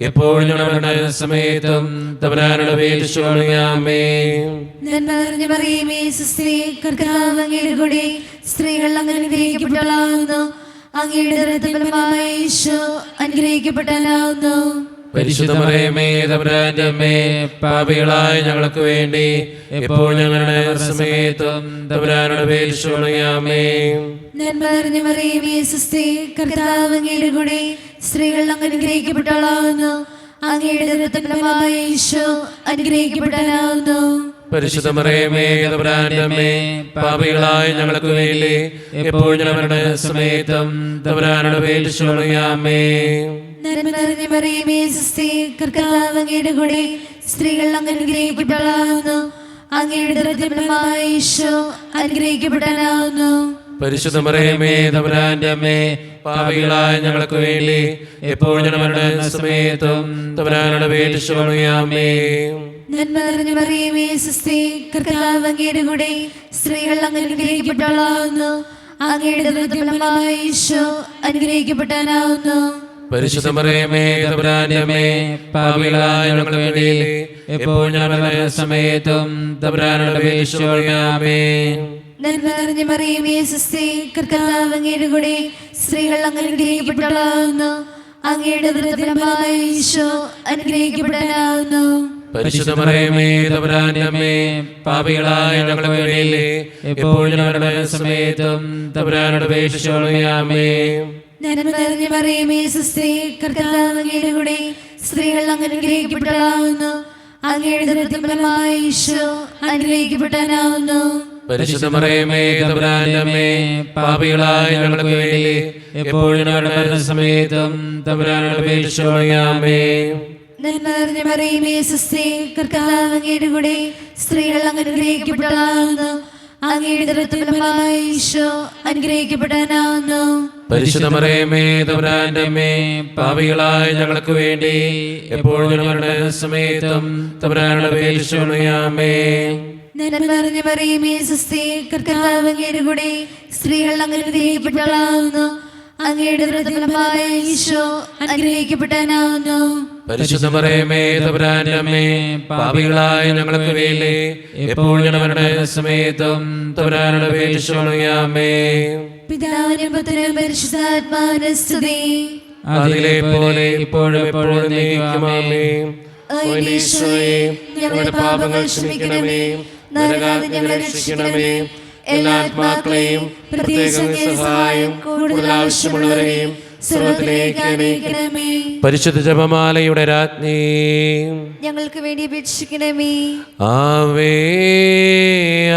[SPEAKER 4] എപ്പോഴും ഞങ്ങളുടെ സമയത്തും തമ്പുരാനോട് അപേക്ഷിച്ചുകൊള്ളണമേ. ആമേൻ.
[SPEAKER 2] നന്മ നിറഞ്ഞ മറിയമേ, സ്വസ്തി, കർത്താവ് അങ്ങയുടെ കൂടെ സ്ത്രീകൾ അങ്ങ് അനുഗ്രഹിക്കപ്പെട്ടവളാവുന്നു. അങ്ങയുടെ ഉദരത്തിൻ ഫലമായി ഈശോ അനുഗ്രഹിക്കപ്പെട്ടവനാവുന്നു.
[SPEAKER 4] പരിശുദ്ധ മറിയമേ, തമ്പുരാന്റെ അമ്മേ, പാപികളായ ഞങ്ങൾക്ക് വേണ്ടി എപ്പോഴും ഞങ്ങളുടെ സമയത്തും തമ്പുരാനോട് അപേക്ഷിച്ചുകൊള്ളണമേ. ആമേൻ.
[SPEAKER 2] നന്മ നിറഞ്ഞ മറിയമേ, സ്വസ്തി, കർത്താവ് അങ്ങയുടെ കൂടെ സ്ത്രീകൾ അങ്ങ് അനുഗ്രഹിക്കപ്പെട്ടവളാവുന്നു. അങ്ങയുടെ ഉദരത്തിൻ ഫലമായി ഈശോ അനുഗ്രഹിക്കപ്പെട്ടവനാവുന്നു.
[SPEAKER 4] പരിശുദ്ധ മറിയമേ, തമ്പുരാന്റെ അമ്മേ, പാപികളായ ഞങ്ങൾക്ക് വേണ്ടി എപ്പോഴും ഞങ്ങളുടെ സമയത്തും തമ്പുരാനോട് അപേക്ഷിച്ചുകൊള്ളണമേ. ആമേൻ.
[SPEAKER 2] നന്മ നിറഞ്ഞ മറിയമേ, സ്വസ്തി, കർത്താവ് അങ്ങയുടെ കൂടെ സ്ത്രീകൾ അങ്ങ് അനുഗ്രഹിക്കപ്പെട്ടവളാവുന്നു. അങ്ങയുടെ ഉദരത്തിൻ ഫലമായി ഈശോ അനുഗ്രഹിക്കപ്പെട്ടവനാവുന്നു.
[SPEAKER 4] പരിശുദ്ധ മറിയമേ, തമ്പുരാന്റെ അമ്മേ, പാപികളായ ഞങ്ങൾക്ക് വേണ്ടി എപ്പോഴും ഞങ്ങളുടെ സമയത്തും തമ്പുരാനോട് അപേക്ഷിച്ചുകൊള്ളണമേ. ആമേൻ.
[SPEAKER 2] നന്മ നിറഞ്ഞ മറിയമേ, സ്വസ്തി, കർത്താവ് അങ്ങയുടെ കൂടെ സ്ത്രീകൾ അങ്ങ് അനുഗ്രഹിക്കപ്പെട്ടവളാവുന്നു. അങ്ങയുടെ ഉദരത്തിൻ ഫലമായി ഈശോ അനുഗ്രഹിക്കപ്പെട്ടവനാവുന്നു.
[SPEAKER 4] പരിശുദ്ധ മറിയമേ, തമ്പുരാന്റെ അമ്മേ, പാപികളായ ഞങ്ങൾക്ക് വേണ്ടി എപ്പോഴും ഞങ്ങളുടെ സമയത്തും തമ്പുരാനോട് അപേക്ഷിച്ചുകൊള്ളണമേ. ആമേൻ.
[SPEAKER 2] നന്മ നിറഞ്ഞ മറിയമേ, സ്വസ്തി, കർത്താവ് അങ്ങയുടെ കൂടെ സ്ത്രീകൾ അങ്ങ് അനുഗ്രഹിക്കപ്പെട്ടവളാവുന്നു. അങ്ങയുടെ ഉദരത്തിൻ ഫലമായി ഈശോ അനുഗ്രഹിക്കപ്പെട്ടവനാവുന്നു.
[SPEAKER 4] പരിശുദ്ധ മറിയമേ, തമ്പുരാന്റെ അമ്മേ, പാപികളായ ഞങ്ങൾക്ക് വേണ്ടി എപ്പോഴും ഞങ്ങളുടെ സമയത്തും തമ്പുരാനോട് അപേക്ഷിച്ചുകൊള്ളണമേ. ആമേൻ.
[SPEAKER 2] നന്മ നിറഞ്ഞ മറിയമേ, സ്വസ്തി, കർത്താവ് അങ്ങയുടെ കൂടെ സ്ത്രീകൾ അങ്ങ് അനുഗ്രഹിക്കപ്പെട്ടവളാവുന്നു. അങ്ങയുടെ ഉദരത്തിൻ ഫലമായി ഈശോ അനുഗ്രഹിക്കപ്പെട്ടവനാവുന്നു.
[SPEAKER 4] പരിശുദ്ധ മറിയമേ, തമ്പുരാന്റെ അമ്മേ, പാപികളായ ഞങ്ങൾക്ക് വേണ്ടി എപ്പോഴും ഞങ്ങളുടെ സമയത്തും തമ്പുരാനോട് അപേക്ഷിച്ചുകൊള്ളണമേ. ആമേൻ.
[SPEAKER 2] നന്മ നിറഞ്ഞ മറിയമേ, സ്വസ്തി, കർത്താവ് അങ്ങയുടെ കൂടെ സ്ത്രീകൾ അങ്ങ് അനുഗ്രഹിക്കപ്പെട്ടവളാവുന്നു. അങ്ങയുടെ ഉദരത്തിൻ ഫലമായി ഈശോ അനുഗ്രഹിക്കപ്പെട്ടവനാവുന്നു.
[SPEAKER 4] പരിശുദ്ധ മറിയമേ, തമ്പുരാന്റെ അമ്മേ, പാപികളായ ഞങ്ങൾക്ക് വേണ്ടി എപ്പോഴും ഞങ്ങളുടെ സമയത്തും തമ്പുരാനോട് അപേക്ഷിച്ചുകൊള്ളണമേ. ആമേൻ.
[SPEAKER 2] നന്മ നിറഞ്ഞ മറിയമേ, സ്വസ്തി, കർത്താവ് അങ്ങയുടെ കൂടെ സ്ത്രീകൾ അങ്ങ് അനുഗ്രഹിക്കപ്പെട്ടവളാവുന്നു. അങ്ങയുടെ ഉദരത്തിൻ ഫലമായി ഈശോ അനുഗ്രഹിക്കപ്പെട്ടവനാവുന്നു.
[SPEAKER 4] പരിശുദ്ധ മറിയമേ, തമ്പുരാന്റെ അമ്മേ, പാപികളായ ഞങ്ങൾക്ക് വേണ്ടി എപ്പോഴും ഞങ്ങളുടെ സമയത്തും തമ്പുരാനോട് അപേക്ഷിച്ചുകൊള്ളണമേ. ആമേൻ.
[SPEAKER 2] പിതാവിനും പുത്രനും പരിശുദ്ധാത്മാവിനും സ്തുതി.
[SPEAKER 4] അതിലെ പോലെ ഇപ്പോഴും എപ്പോഴും എന്നേക്കും. ആമേൻ.
[SPEAKER 2] ഓ ഈശോയെ, ഞങ്ങളുടെ പാപങ്ങൾ ക്ഷമിക്കണമേ, നരകാതെ ഞങ്ങളെ രക്ഷിക്കണമേ. എല്ലാ ആത്മാക്കളെയും പ്രത്യേകം സഹായം കൂടുതൽ ആവശ്യമുള്ളവരെയും സ്വർഗ്ഗത്തിലേക്ക് അനയിക്കണമേ.
[SPEAKER 4] പരിശുദ്ധ ജപമാലയുടെ രാജ്ഞി,
[SPEAKER 2] ഞങ്ങൾക്ക് വേണ്ടി അപേക്ഷിക്കണമേ.
[SPEAKER 4] ആവേ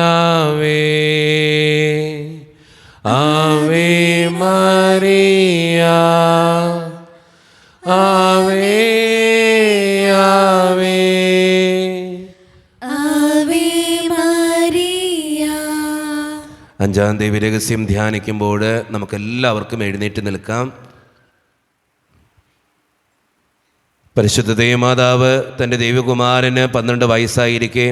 [SPEAKER 4] ആവേ ആവേ മറിയ, ആവേ ആവേ
[SPEAKER 2] ആവേ മരിയ.
[SPEAKER 1] അഞ്ചാം ദേവി രഹസ്യം ധ്യാനിക്കുമ്പോൾ നമുക്കെല്ലാവർക്കും എഴുന്നേറ്റ് നിൽക്കാം. പരിശുദ്ധ ദൈവമാതാവ് തൻ്റെ ദൈവകുമാരന് 12 വയസ്സായിരിക്കെ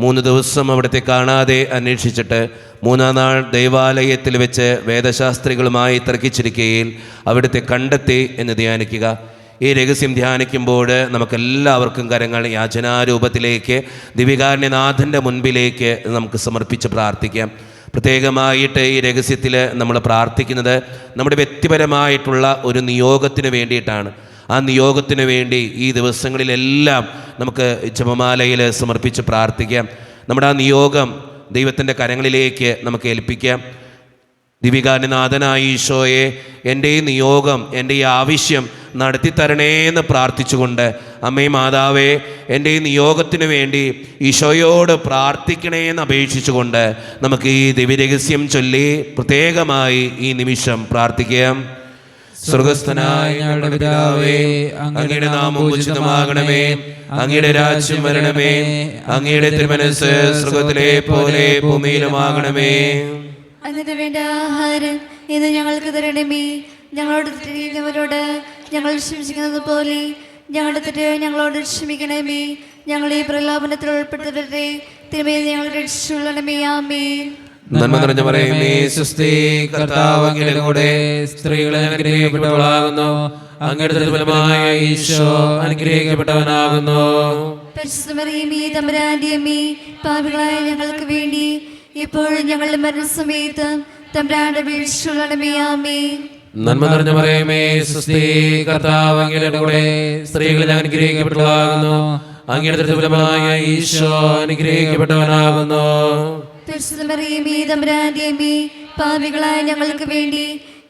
[SPEAKER 1] 3 ദിവസം അവിടുത്തെ കാണാതെ അന്വേഷിച്ചിട്ട് 3-ാം നാൾ ദൈവാലയത്തിൽ വെച്ച് വേദശാസ്ത്രികളുമായി തർക്കിച്ചിരിക്കുകയിൽ അവിടുത്തെ കണ്ടെത്തി എന്ന് ധ്യാനിക്കുക. ഈ രഹസ്യം ധ്യാനിക്കുമ്പോൾ നമുക്കെല്ലാവർക്കും കരങ്ങൾ യാചനാരൂപത്തിലേക്ക് ദിവികാരുണ്യനാഥൻ്റെ മുൻപിലേക്ക് നമുക്ക് സമർപ്പിച്ച് പ്രാർത്ഥിക്കാം. പ്രത്യേകമായിട്ട് ഈ രഹസ്യത്തിൽ നമ്മൾ പ്രാർത്ഥിക്കുന്നത് നമ്മുടെ വ്യക്തിപരമായിട്ടുള്ള ഒരു നിയോഗത്തിന് വേണ്ടിയിട്ടാണ്. ആ നിയോഗത്തിന് വേണ്ടി ഈ ദിവസങ്ങളിലെല്ലാം നമുക്ക് ജപമാലയിൽ സമർപ്പിച്ച് പ്രാർത്ഥിക്കാം. നമ്മുടെ ആ നിയോഗം ദൈവത്തിൻ്റെ കരങ്ങളിലേക്ക് നമുക്ക് ഏൽപ്പിക്കാം. ദിവികാരുണ്യനാഥനായ ഈശോയെ, എൻ്റെ ഈ നിയോഗം, എൻ്റെ ഈ ആവശ്യം നടത്തിത്തരണേ എന്ന് പ്രാർത്ഥിച്ചുകൊണ്ട്, അമ്മേ മാതാവേ, എൻ്റെ ഈ നിയോഗത്തിന് വേണ്ടി ഈശോയോട് പ്രാർത്ഥിക്കണേ എന്ന് അപേക്ഷിച്ചുകൊണ്ട് നമുക്ക് ഈ ദിവ്യരഹസ്യം ചൊല്ലി പ്രത്യേകമായി ഈ നിമിഷം പ്രാർത്ഥിക്കാം. സ്വർഗസ്ഥനായ ഞങ്ങളുടെ പിതാവേ, അങ്ങയുടെ നാമം ഉചിതമാകണമേ, അങ്ങയുടെ രാജ്യം വരണമേ, അങ്ങയുടെ തിരുമനസ്സ് സ്വർഗത്തിലെ പോലെ ഭൂമിയിലുമാകണമേ.
[SPEAKER 5] അതിന് വേണ്ട ആഹാരം ഇന്ന് ഞങ്ങൾക്ക് തരണമേ. ഞങ്ങളോട് തെറ്റിയവരോട് ഞങ്ങൾ ക്ഷമിക്കുന്നത് പോലെ ഞങ്ങളുടെ തെറ്റ് ഞങ്ങളോട് ക്ഷമിക്കണമേ. ഞങ്ങളെ പ്രലോഭനത്തിൽ ഉൾപ്പെടുത്തരുതേ, തിരുമേനി ഞങ്ങൾ രക്ഷിച്ചുകൊള്ളണമേ. ആമേൻ.
[SPEAKER 4] നന്മ നിറഞ്ഞ മറിയമേ, സ്വസ്തി, കർത്താവ് അങ്ങയുടെ കൂടെ സ്ത്രീകളെ അനുഗ്രഹിക്കപ്പെട്ടവളാകുന്നു. അങ്ങയുടെ ഫലമായ ഈശോ അനുഗ്രഹിക്കപ്പെട്ടവനാകുന്നു.
[SPEAKER 5] പരിശുദ്ധ മറിയമേ, തമ്പുരാന്റെ അമ്മേ, പാപികളായ ഞങ്ങൾക്ക് വേണ്ടി ഇപ്പോഴും ഞങ്ങളുടെ മരണസമയത്ത് തമ്പുരാന്റെ വീഴ്ചയുള്ളണമേ. ആമേൻ.
[SPEAKER 4] നന്മ നിറഞ്ഞ മറിയമേ, സ്വസ്തി, കർത്താവ് അങ്ങയുടെ കൂടെ സ്ത്രീകളെ അനുഗ്രഹിക്കപ്പെട്ടവളാകുന്നു. അങ്ങയുടെ ഫലമായ ഈശോ അനുഗ്രഹിക്കപ്പെട്ടവനാകുന്നു.
[SPEAKER 5] പരിശുദ്ധ മറിയമേ, തമ്പുരാന്റെ അമ്മേ, പാപികളായ ഞങ്ങൾക്ക് വേണ്ടി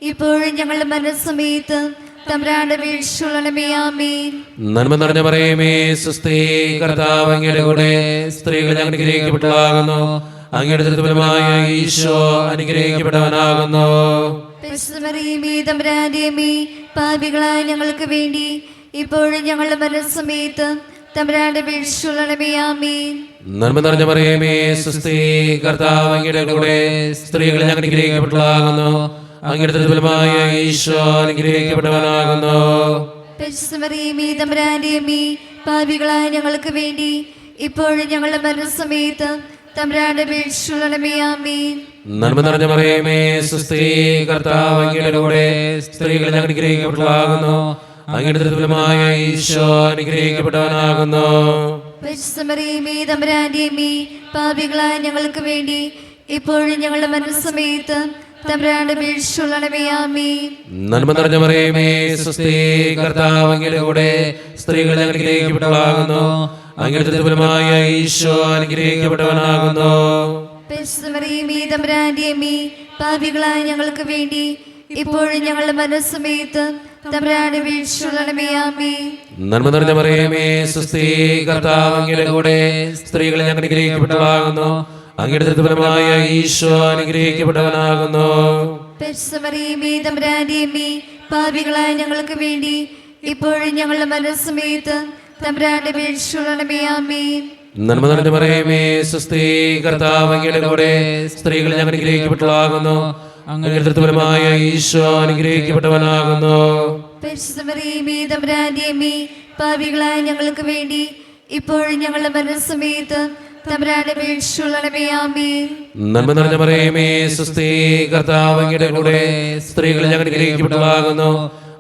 [SPEAKER 5] ഇപ്പോഴും ഞങ്ങളുടെ മരണസമയത്ത് തമ്പുരാന്റെ വീഴ്ചയുള്ളണമേ. ആമേൻ.
[SPEAKER 4] നന്മ നിറഞ്ഞ മറിയമേ, സ്വസ്തി, കർത്താവ് അങ്ങയുടെ കൂടെ സ്ത്രീകളെ അനുഗ്രഹിക്കപ്പെട്ടവളാകുന്നു. അങ്ങയുടെ ഫലമായ ഈശോ അനുഗ്രഹിക്കപ്പെട്ടവനാകുന്നു.
[SPEAKER 5] പരിശുദ്ധ മറിയമേ, തമ്പുരാന്റെ അമ്മേ, പാപികളായ ഞങ്ങൾക്ക് വേണ്ടി ഇപ്പോഴും ഞങ്ങളുടെ മരണസമയത്ത് തമ്പുരാന്റെ വീഴ്ചയുള്ളണമേ. ആമേൻ.
[SPEAKER 4] നന്മ നിറഞ്ഞ മറിയമേ, സ്വസ്തി, കർത്താവ് അങ്ങയുടെ കൂടെ സ്ത്രീകളെ അനുഗ്രഹിക്കപ്പെട്ടവളാകുന്നു. അങ്ങയുടെ ഫലമായ ഈശോ അനുഗ്രഹിക്കപ്പെട്ടവനാകുന്നു.
[SPEAKER 5] പരിശുദ്ധ മറിയമേ, തമ്പുരാന്റെ അമ്മേ, പാപികളായ ഞങ്ങൾക്ക് വേണ്ടി ഇപ്പോഴും ഞങ്ങളുടെ മരണസമയത്ത് തമ്പുരാന്റെ വീഴ്ചയുള്ളണമേ. ആമേൻ.
[SPEAKER 4] നന്മ നിറഞ്ഞ മറിയമേ, സ്വസ്തി, കർത്താവ് അങ്ങയുടെ കൂടെ സ്ത്രീകളെ അനുഗ്രഹിക്കപ്പെട്ടവളാകുന്നു. അങ്ങയുടെ ഫലമായ ഈശോ അനുഗ്രഹിക്കപ്പെട്ടവനാകുന്നു.
[SPEAKER 5] പരിശുദ്ധ മറിയമേ, തമ്പുരാന്റെ അമ്മേ, പാപികളായ ഞങ്ങൾക്ക് വേണ്ടി ഇപ്പോഴും ഞങ്ങളുടെ മരണസമയത്ത് തമ്പുരാന്റെ വീഴ്ചയുള്ളണമേ. ആമേൻ.
[SPEAKER 4] നന്മ നിറഞ്ഞ മറിയമേ, സ്വസ്തി, കർത്താവ് അങ്ങയുടെ കൂടെ സ്ത്രീകളെ അനുഗ്രഹിക്കപ്പെട്ടവളാകുന്നു. അങ്ങയുടെ ഫലമായ ഈശോ അനുഗ്രഹിക്കപ്പെട്ടവനാകുന്നു.
[SPEAKER 5] പരിശുദ്ധ മറിയമേ, തമ്പുരാന്റെ അമ്മേ, പാപികളായ ഞങ്ങൾക്ക് വേണ്ടി ഇപ്പോഴും ഞങ്ങളുടെ മരണസമയത്ത് തമ്പുരാന്റെ വീഴ്ചയുള്ളണമേ. ആമേൻ.
[SPEAKER 4] നന്മ നിറഞ്ഞ മറിയമേ, സ്വസ്തി, കർത്താവ് അങ്ങയുടെ കൂടെ സ്ത്രീകളെ അനുഗ്രഹിക്കപ്പെട്ടവളാകുന്നു. അങ്ങയുടെ ഫലമായ ഈശോ അനുഗ്രഹിക്കപ്പെട്ടവനാകുന്നു.
[SPEAKER 5] പരിശുദ്ധ മറിയമേ, തമ്പുരാന്റെ അമ്മേ, പാപികളായ ഞങ്ങൾക്ക് വേണ്ടി ഇപ്പോഴും ഞങ്ങളുടെ മരണസമയത്ത് തമ്പുരാന്റെ വീഴ്ചയുള്ളണമേ. ആമേൻ.
[SPEAKER 4] നന്മ നിറഞ്ഞ മറിയമേ, സ്വസ്തി, കർത്താവ് അങ്ങയുടെ കൂടെ സ്ത്രീകളെ അനുഗ്രഹിക്കപ്പെട്ടവളാകുന്നു. അങ്ങയുടെ ഫലമായ ഈശോ അനുഗ്രഹിക്കപ്പെട്ടവനാകുന്നു.
[SPEAKER 5] പരിശുദ്ധ മറിയമേ, തമ്പുരാന്റെ അമ്മേ, പാപികളായ ഞങ്ങൾക്ക് വേണ്ടി ഇപ്പോഴും ഞങ്ങളുടെ മരണസമയത്ത് തമ്പുരാന്റെ വീഴ്ചയുള്ളണമേ. ആമേൻ.
[SPEAKER 4] നന്മ നിറഞ്ഞ മറിയമേ, സ്വസ്തി, കർത്താവ് അങ്ങയുടെ കൂടെ സ്ത്രീകളെ അനുഗ്രഹിക്കപ്പെട്ടവളാകുന്നു.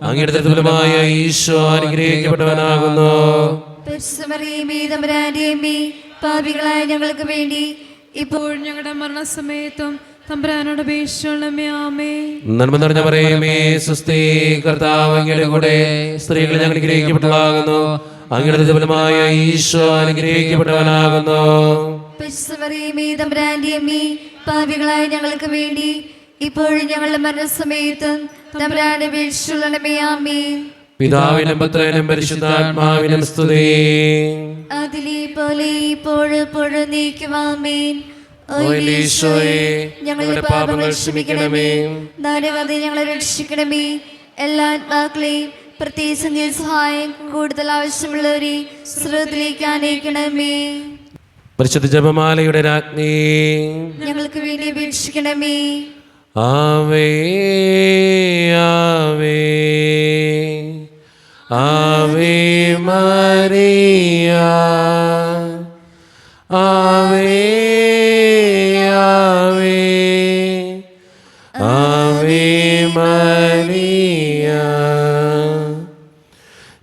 [SPEAKER 4] അങ്ങയുടെ ഫലമായ ഈശോ അനുഗ്രഹിക്കപ്പെട്ടവനാകുന്നു.
[SPEAKER 5] പരിശുദ്ധ മറിയമേ, തമ്പുരാന്റെ അമ്മേ, പാപികളായ ഞങ്ങൾക്ക് വേണ്ടി ഇപ്പോഴും ഞങ്ങളുടെ മരണസമയത്തും തമ്പുരാനോട് വീഴ്ചയുള്ളണമേ. ആമേൻ.
[SPEAKER 4] നന്മ നിറഞ്ഞ മറിയമേ, സ്വസ്തി, കർത്താവ് അങ്ങയുടെ കൂടെ സ്ത്രീകളെ അനുഗ്രഹിക്കപ്പെട്ടവളാകുന്നു. അങ്ങയുടെ ഫലമായ ഈശോ അനുഗ്രഹിക്കപ്പെട്ടവനാകുന്നു.
[SPEAKER 5] പരിശുദ്ധ മറിയമേ, തമ്പുരാന്റെ അമ്മേ, പാപികളായ ഞങ്ങൾക്ക് വേണ്ടി ഇപ്പോഴും ഞങ്ങളുടെ മരണസമയത്ത് തമ്പുരാന്റെ വീഴ്ചയുള്ളണമേ. ആമേൻ.
[SPEAKER 4] പിതാവിനും പുത്രനും പരിശുദ്ധാത്മാവിനും സ്തുതി.
[SPEAKER 5] അതിലെ പോലെ ഇപ്പോഴും നീക്കും. ആമേൻ.
[SPEAKER 4] ഓ ഈശോയെ, ഞങ്ങളുടെ പാപങ്ങൾ ക്ഷമിക്കണമേ.
[SPEAKER 5] നരകത്തിൽ ഞങ്ങളെ രക്ഷിക്കണമേ. എല്ലാ ആത്മാക്കളെയും പ്രത്യേകിച്ച് സഹായം കൂടുതൽ ആവശ്യമുള്ളവരെ സ്രോതത്തിലേക്ക് അനയിക്കണമേ.
[SPEAKER 4] പരിശുദ്ധ ജപമാലയുടെ രാജ്ഞി,
[SPEAKER 5] ഞങ്ങൾക്ക് വേണ്ടി അപേക്ഷിക്കണമേ.
[SPEAKER 4] ആവേ ആവേ ആവേ മരിയ ആവേ ആവേ ആവേ മരിയ.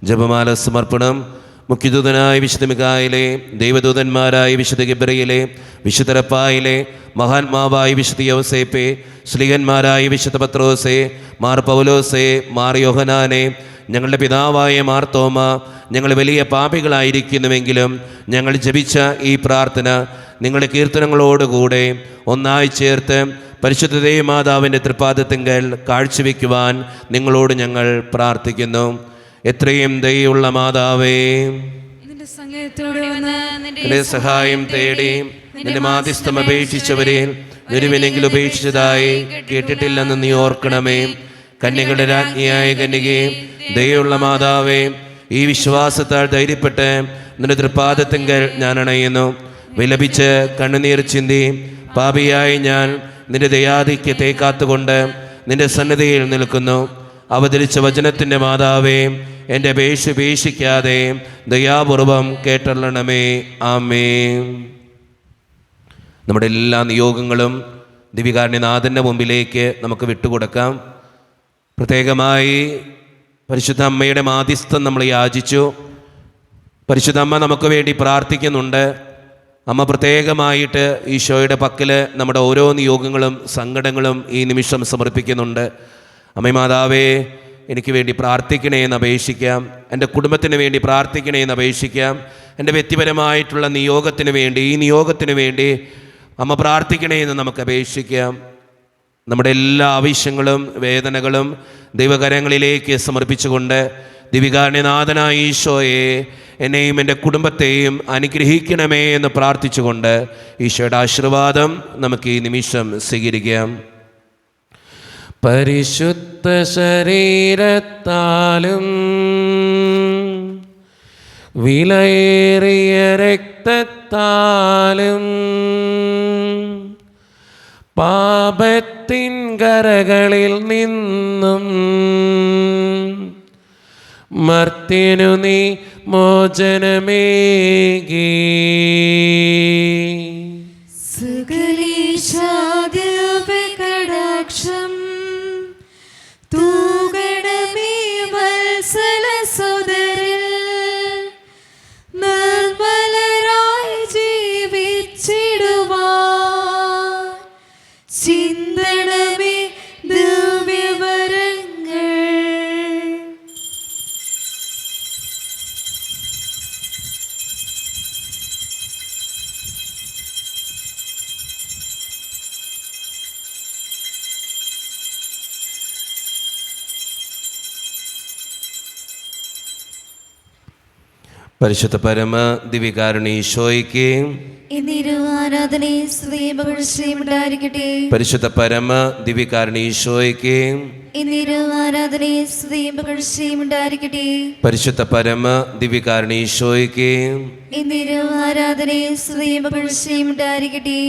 [SPEAKER 1] ജപമാല സമർപ്പണം. മുഖ്യദൂതനായ വിശുദ്ധ മിഖായേലേ, ദൈവദൂതന്മാരായ വിശുദ്ധ ഗബ്രിയേലേ, വിശുദ്ധ റഫായേലേ, മഹാത്മാവായ വിശുദ്ധ യൗസേപ്പേ, ശ്ലീഹന്മാരായ വിശുദ്ധ പത്രോസേ, മാർ പൗലോസേ, മാർ യോഹനാനേ, ഞങ്ങളുടെ പിതാവായ മാർ തോമ, ഞങ്ങൾ വലിയ പാപികളായിരിക്കുന്നുവെങ്കിലും ഞങ്ങൾ ജപിച്ച ഈ പ്രാർത്ഥന നിങ്ങളുടെ കീർത്തനങ്ങളോടുകൂടെ ഒന്നായി ചേർത്ത് പരിശുദ്ധ ദൈവമാതാവിൻ്റെ തൃപ്പാദത്തിങ്കൽ കാഴ്ചവെക്കുവാൻ നിങ്ങളോട് ഞങ്ങൾ പ്രാർത്ഥിക്കുന്നു. എത്രയും ദയുള്ള മാതാവേ,
[SPEAKER 2] നിന്റെ സങ്കേതത്തോടെ വന്ന്
[SPEAKER 1] നിന്റെ സഹായം തേടി നിന്റെ മാധ്യസ്ഥം അപേക്ഷിച്ചവരെ ഒരുവിനെങ്കിലും ഉപേക്ഷിച്ചതായി കേട്ടിട്ടില്ലെന്ന് നീ ഓർക്കണമേ. കന്യകളുടെ രാജ്ഞിയായ കന്യകേ, ദയുള്ള മാതാവേ, ഈ വിശ്വാസത്താൽ ധൈര്യപ്പെട്ട് നിന്റെ തൃപ്പാദത്തിങ്കൽ ഞാൻ അണയുന്നു. വിലപിച്ച് കണ്ണുനീർ ചിന്തി പാപിയായി ഞാൻ നിന്റെ ദയാധിക്യത്തെ കാത്തുകൊണ്ട് നിന്റെ സന്നിധിയിൽ നിൽക്കുന്നു. അവതരിച്ച വചനത്തിൻ്റെ മാതാവേ, എൻ്റെ അപേക്ഷ ഉപേക്ഷിക്കാതെ ദയാപൂർവം കേട്ടള്ളണമേ. ആമേൻ. നമ്മുടെ എല്ലാ നിയോഗങ്ങളും ദിവികാരുണ്യനാഥൻ്റെ മുമ്പിലേക്ക് നമുക്ക് വിട്ടുകൊടുക്കാം. പ്രത്യേകമായി പരിശുദ്ധ അമ്മയുടെ മാധ്യസ്ഥം നമ്മൾ യാചിച്ചു. പരിശുദ്ധ അമ്മ നമുക്ക് വേണ്ടി പ്രാർത്ഥിക്കുന്നുണ്ട്. അമ്മ പ്രത്യേകമായിട്ട് ഈശോയുടെ പക്കൽ നമ്മുടെ ഓരോ നിയോഗങ്ങളും സങ്കടങ്ങളും ഈ നിമിഷം സമർപ്പിക്കുന്നുണ്ട്. അമ്മേ മാതാവേ, എനിക്ക് വേണ്ടി പ്രാർത്ഥിക്കണേ എന്ന് അപേക്ഷിക്കാം. എൻ്റെ കുടുംബത്തിന് വേണ്ടി പ്രാർത്ഥിക്കണേ എന്ന് അപേക്ഷിക്കാം. എൻ്റെ വ്യക്തിപരമായിട്ടുള്ള നിയോഗത്തിന് വേണ്ടി, ഈ നിയോഗത്തിന് വേണ്ടി അമ്മ പ്രാർത്ഥിക്കണേ എന്ന് നമുക്ക് അപേക്ഷിക്കാം. നമ്മുടെ എല്ലാ ആവശ്യങ്ങളും വേദനകളും ദൈവകരങ്ങളിലേക്ക് സമർപ്പിച്ചുകൊണ്ട് ദിവികാരുണ്യനാഥനായ ഈശോയെ, എന്നെയും എൻ്റെ കുടുംബത്തെയും അനുഗ്രഹിക്കണമേ എന്ന് പ്രാർത്ഥിച്ചുകൊണ്ട് ഈശോയുടെ ആശീർവാദം നമുക്ക് ഈ നിമിഷം സ്വീകരിക്കാം.
[SPEAKER 4] പരിശുദ്ധ ശരീരത്താലും വിലയേറിയ രക്തത്താലും പാപത്തിൻ കരകളിൽ നിന്നും മർത്യനു നീ മോചനമേകി.
[SPEAKER 5] കടാക്ഷം തൂകണമേ വത്സല സുതരിൽ, നിർമ്മലരായി ജീവിച്ചിടുവാൻ ചിന്തണമേ ദിവ്യവരങ്ങൾ.
[SPEAKER 1] പരിശുദ്ധ പരമ ദിവികാരുണ്യ ഈശോയ്ക്ക്
[SPEAKER 5] ആരാധനയും സ്തുതിയും പുകഴ്ചയും ഉണ്ടായിരിക്കട്ടെ.
[SPEAKER 1] പരിശുദ്ധ പരമ ദിവികാരുണ്യ ഈശോയ്ക്ക്
[SPEAKER 5] ആരാധനയും സ്തുതിയും പുകഴ്ചയും ഉണ്ടായിരിക്കട്ടെ.
[SPEAKER 1] പരിശുദ്ധ പരമ ദിവികാരുണ്യ ഈശോയ്ക്ക്
[SPEAKER 5] ആരാധനയും സ്തുതിയും പുകഴ്ചയും ഉണ്ടായിരിക്കട്ടെ.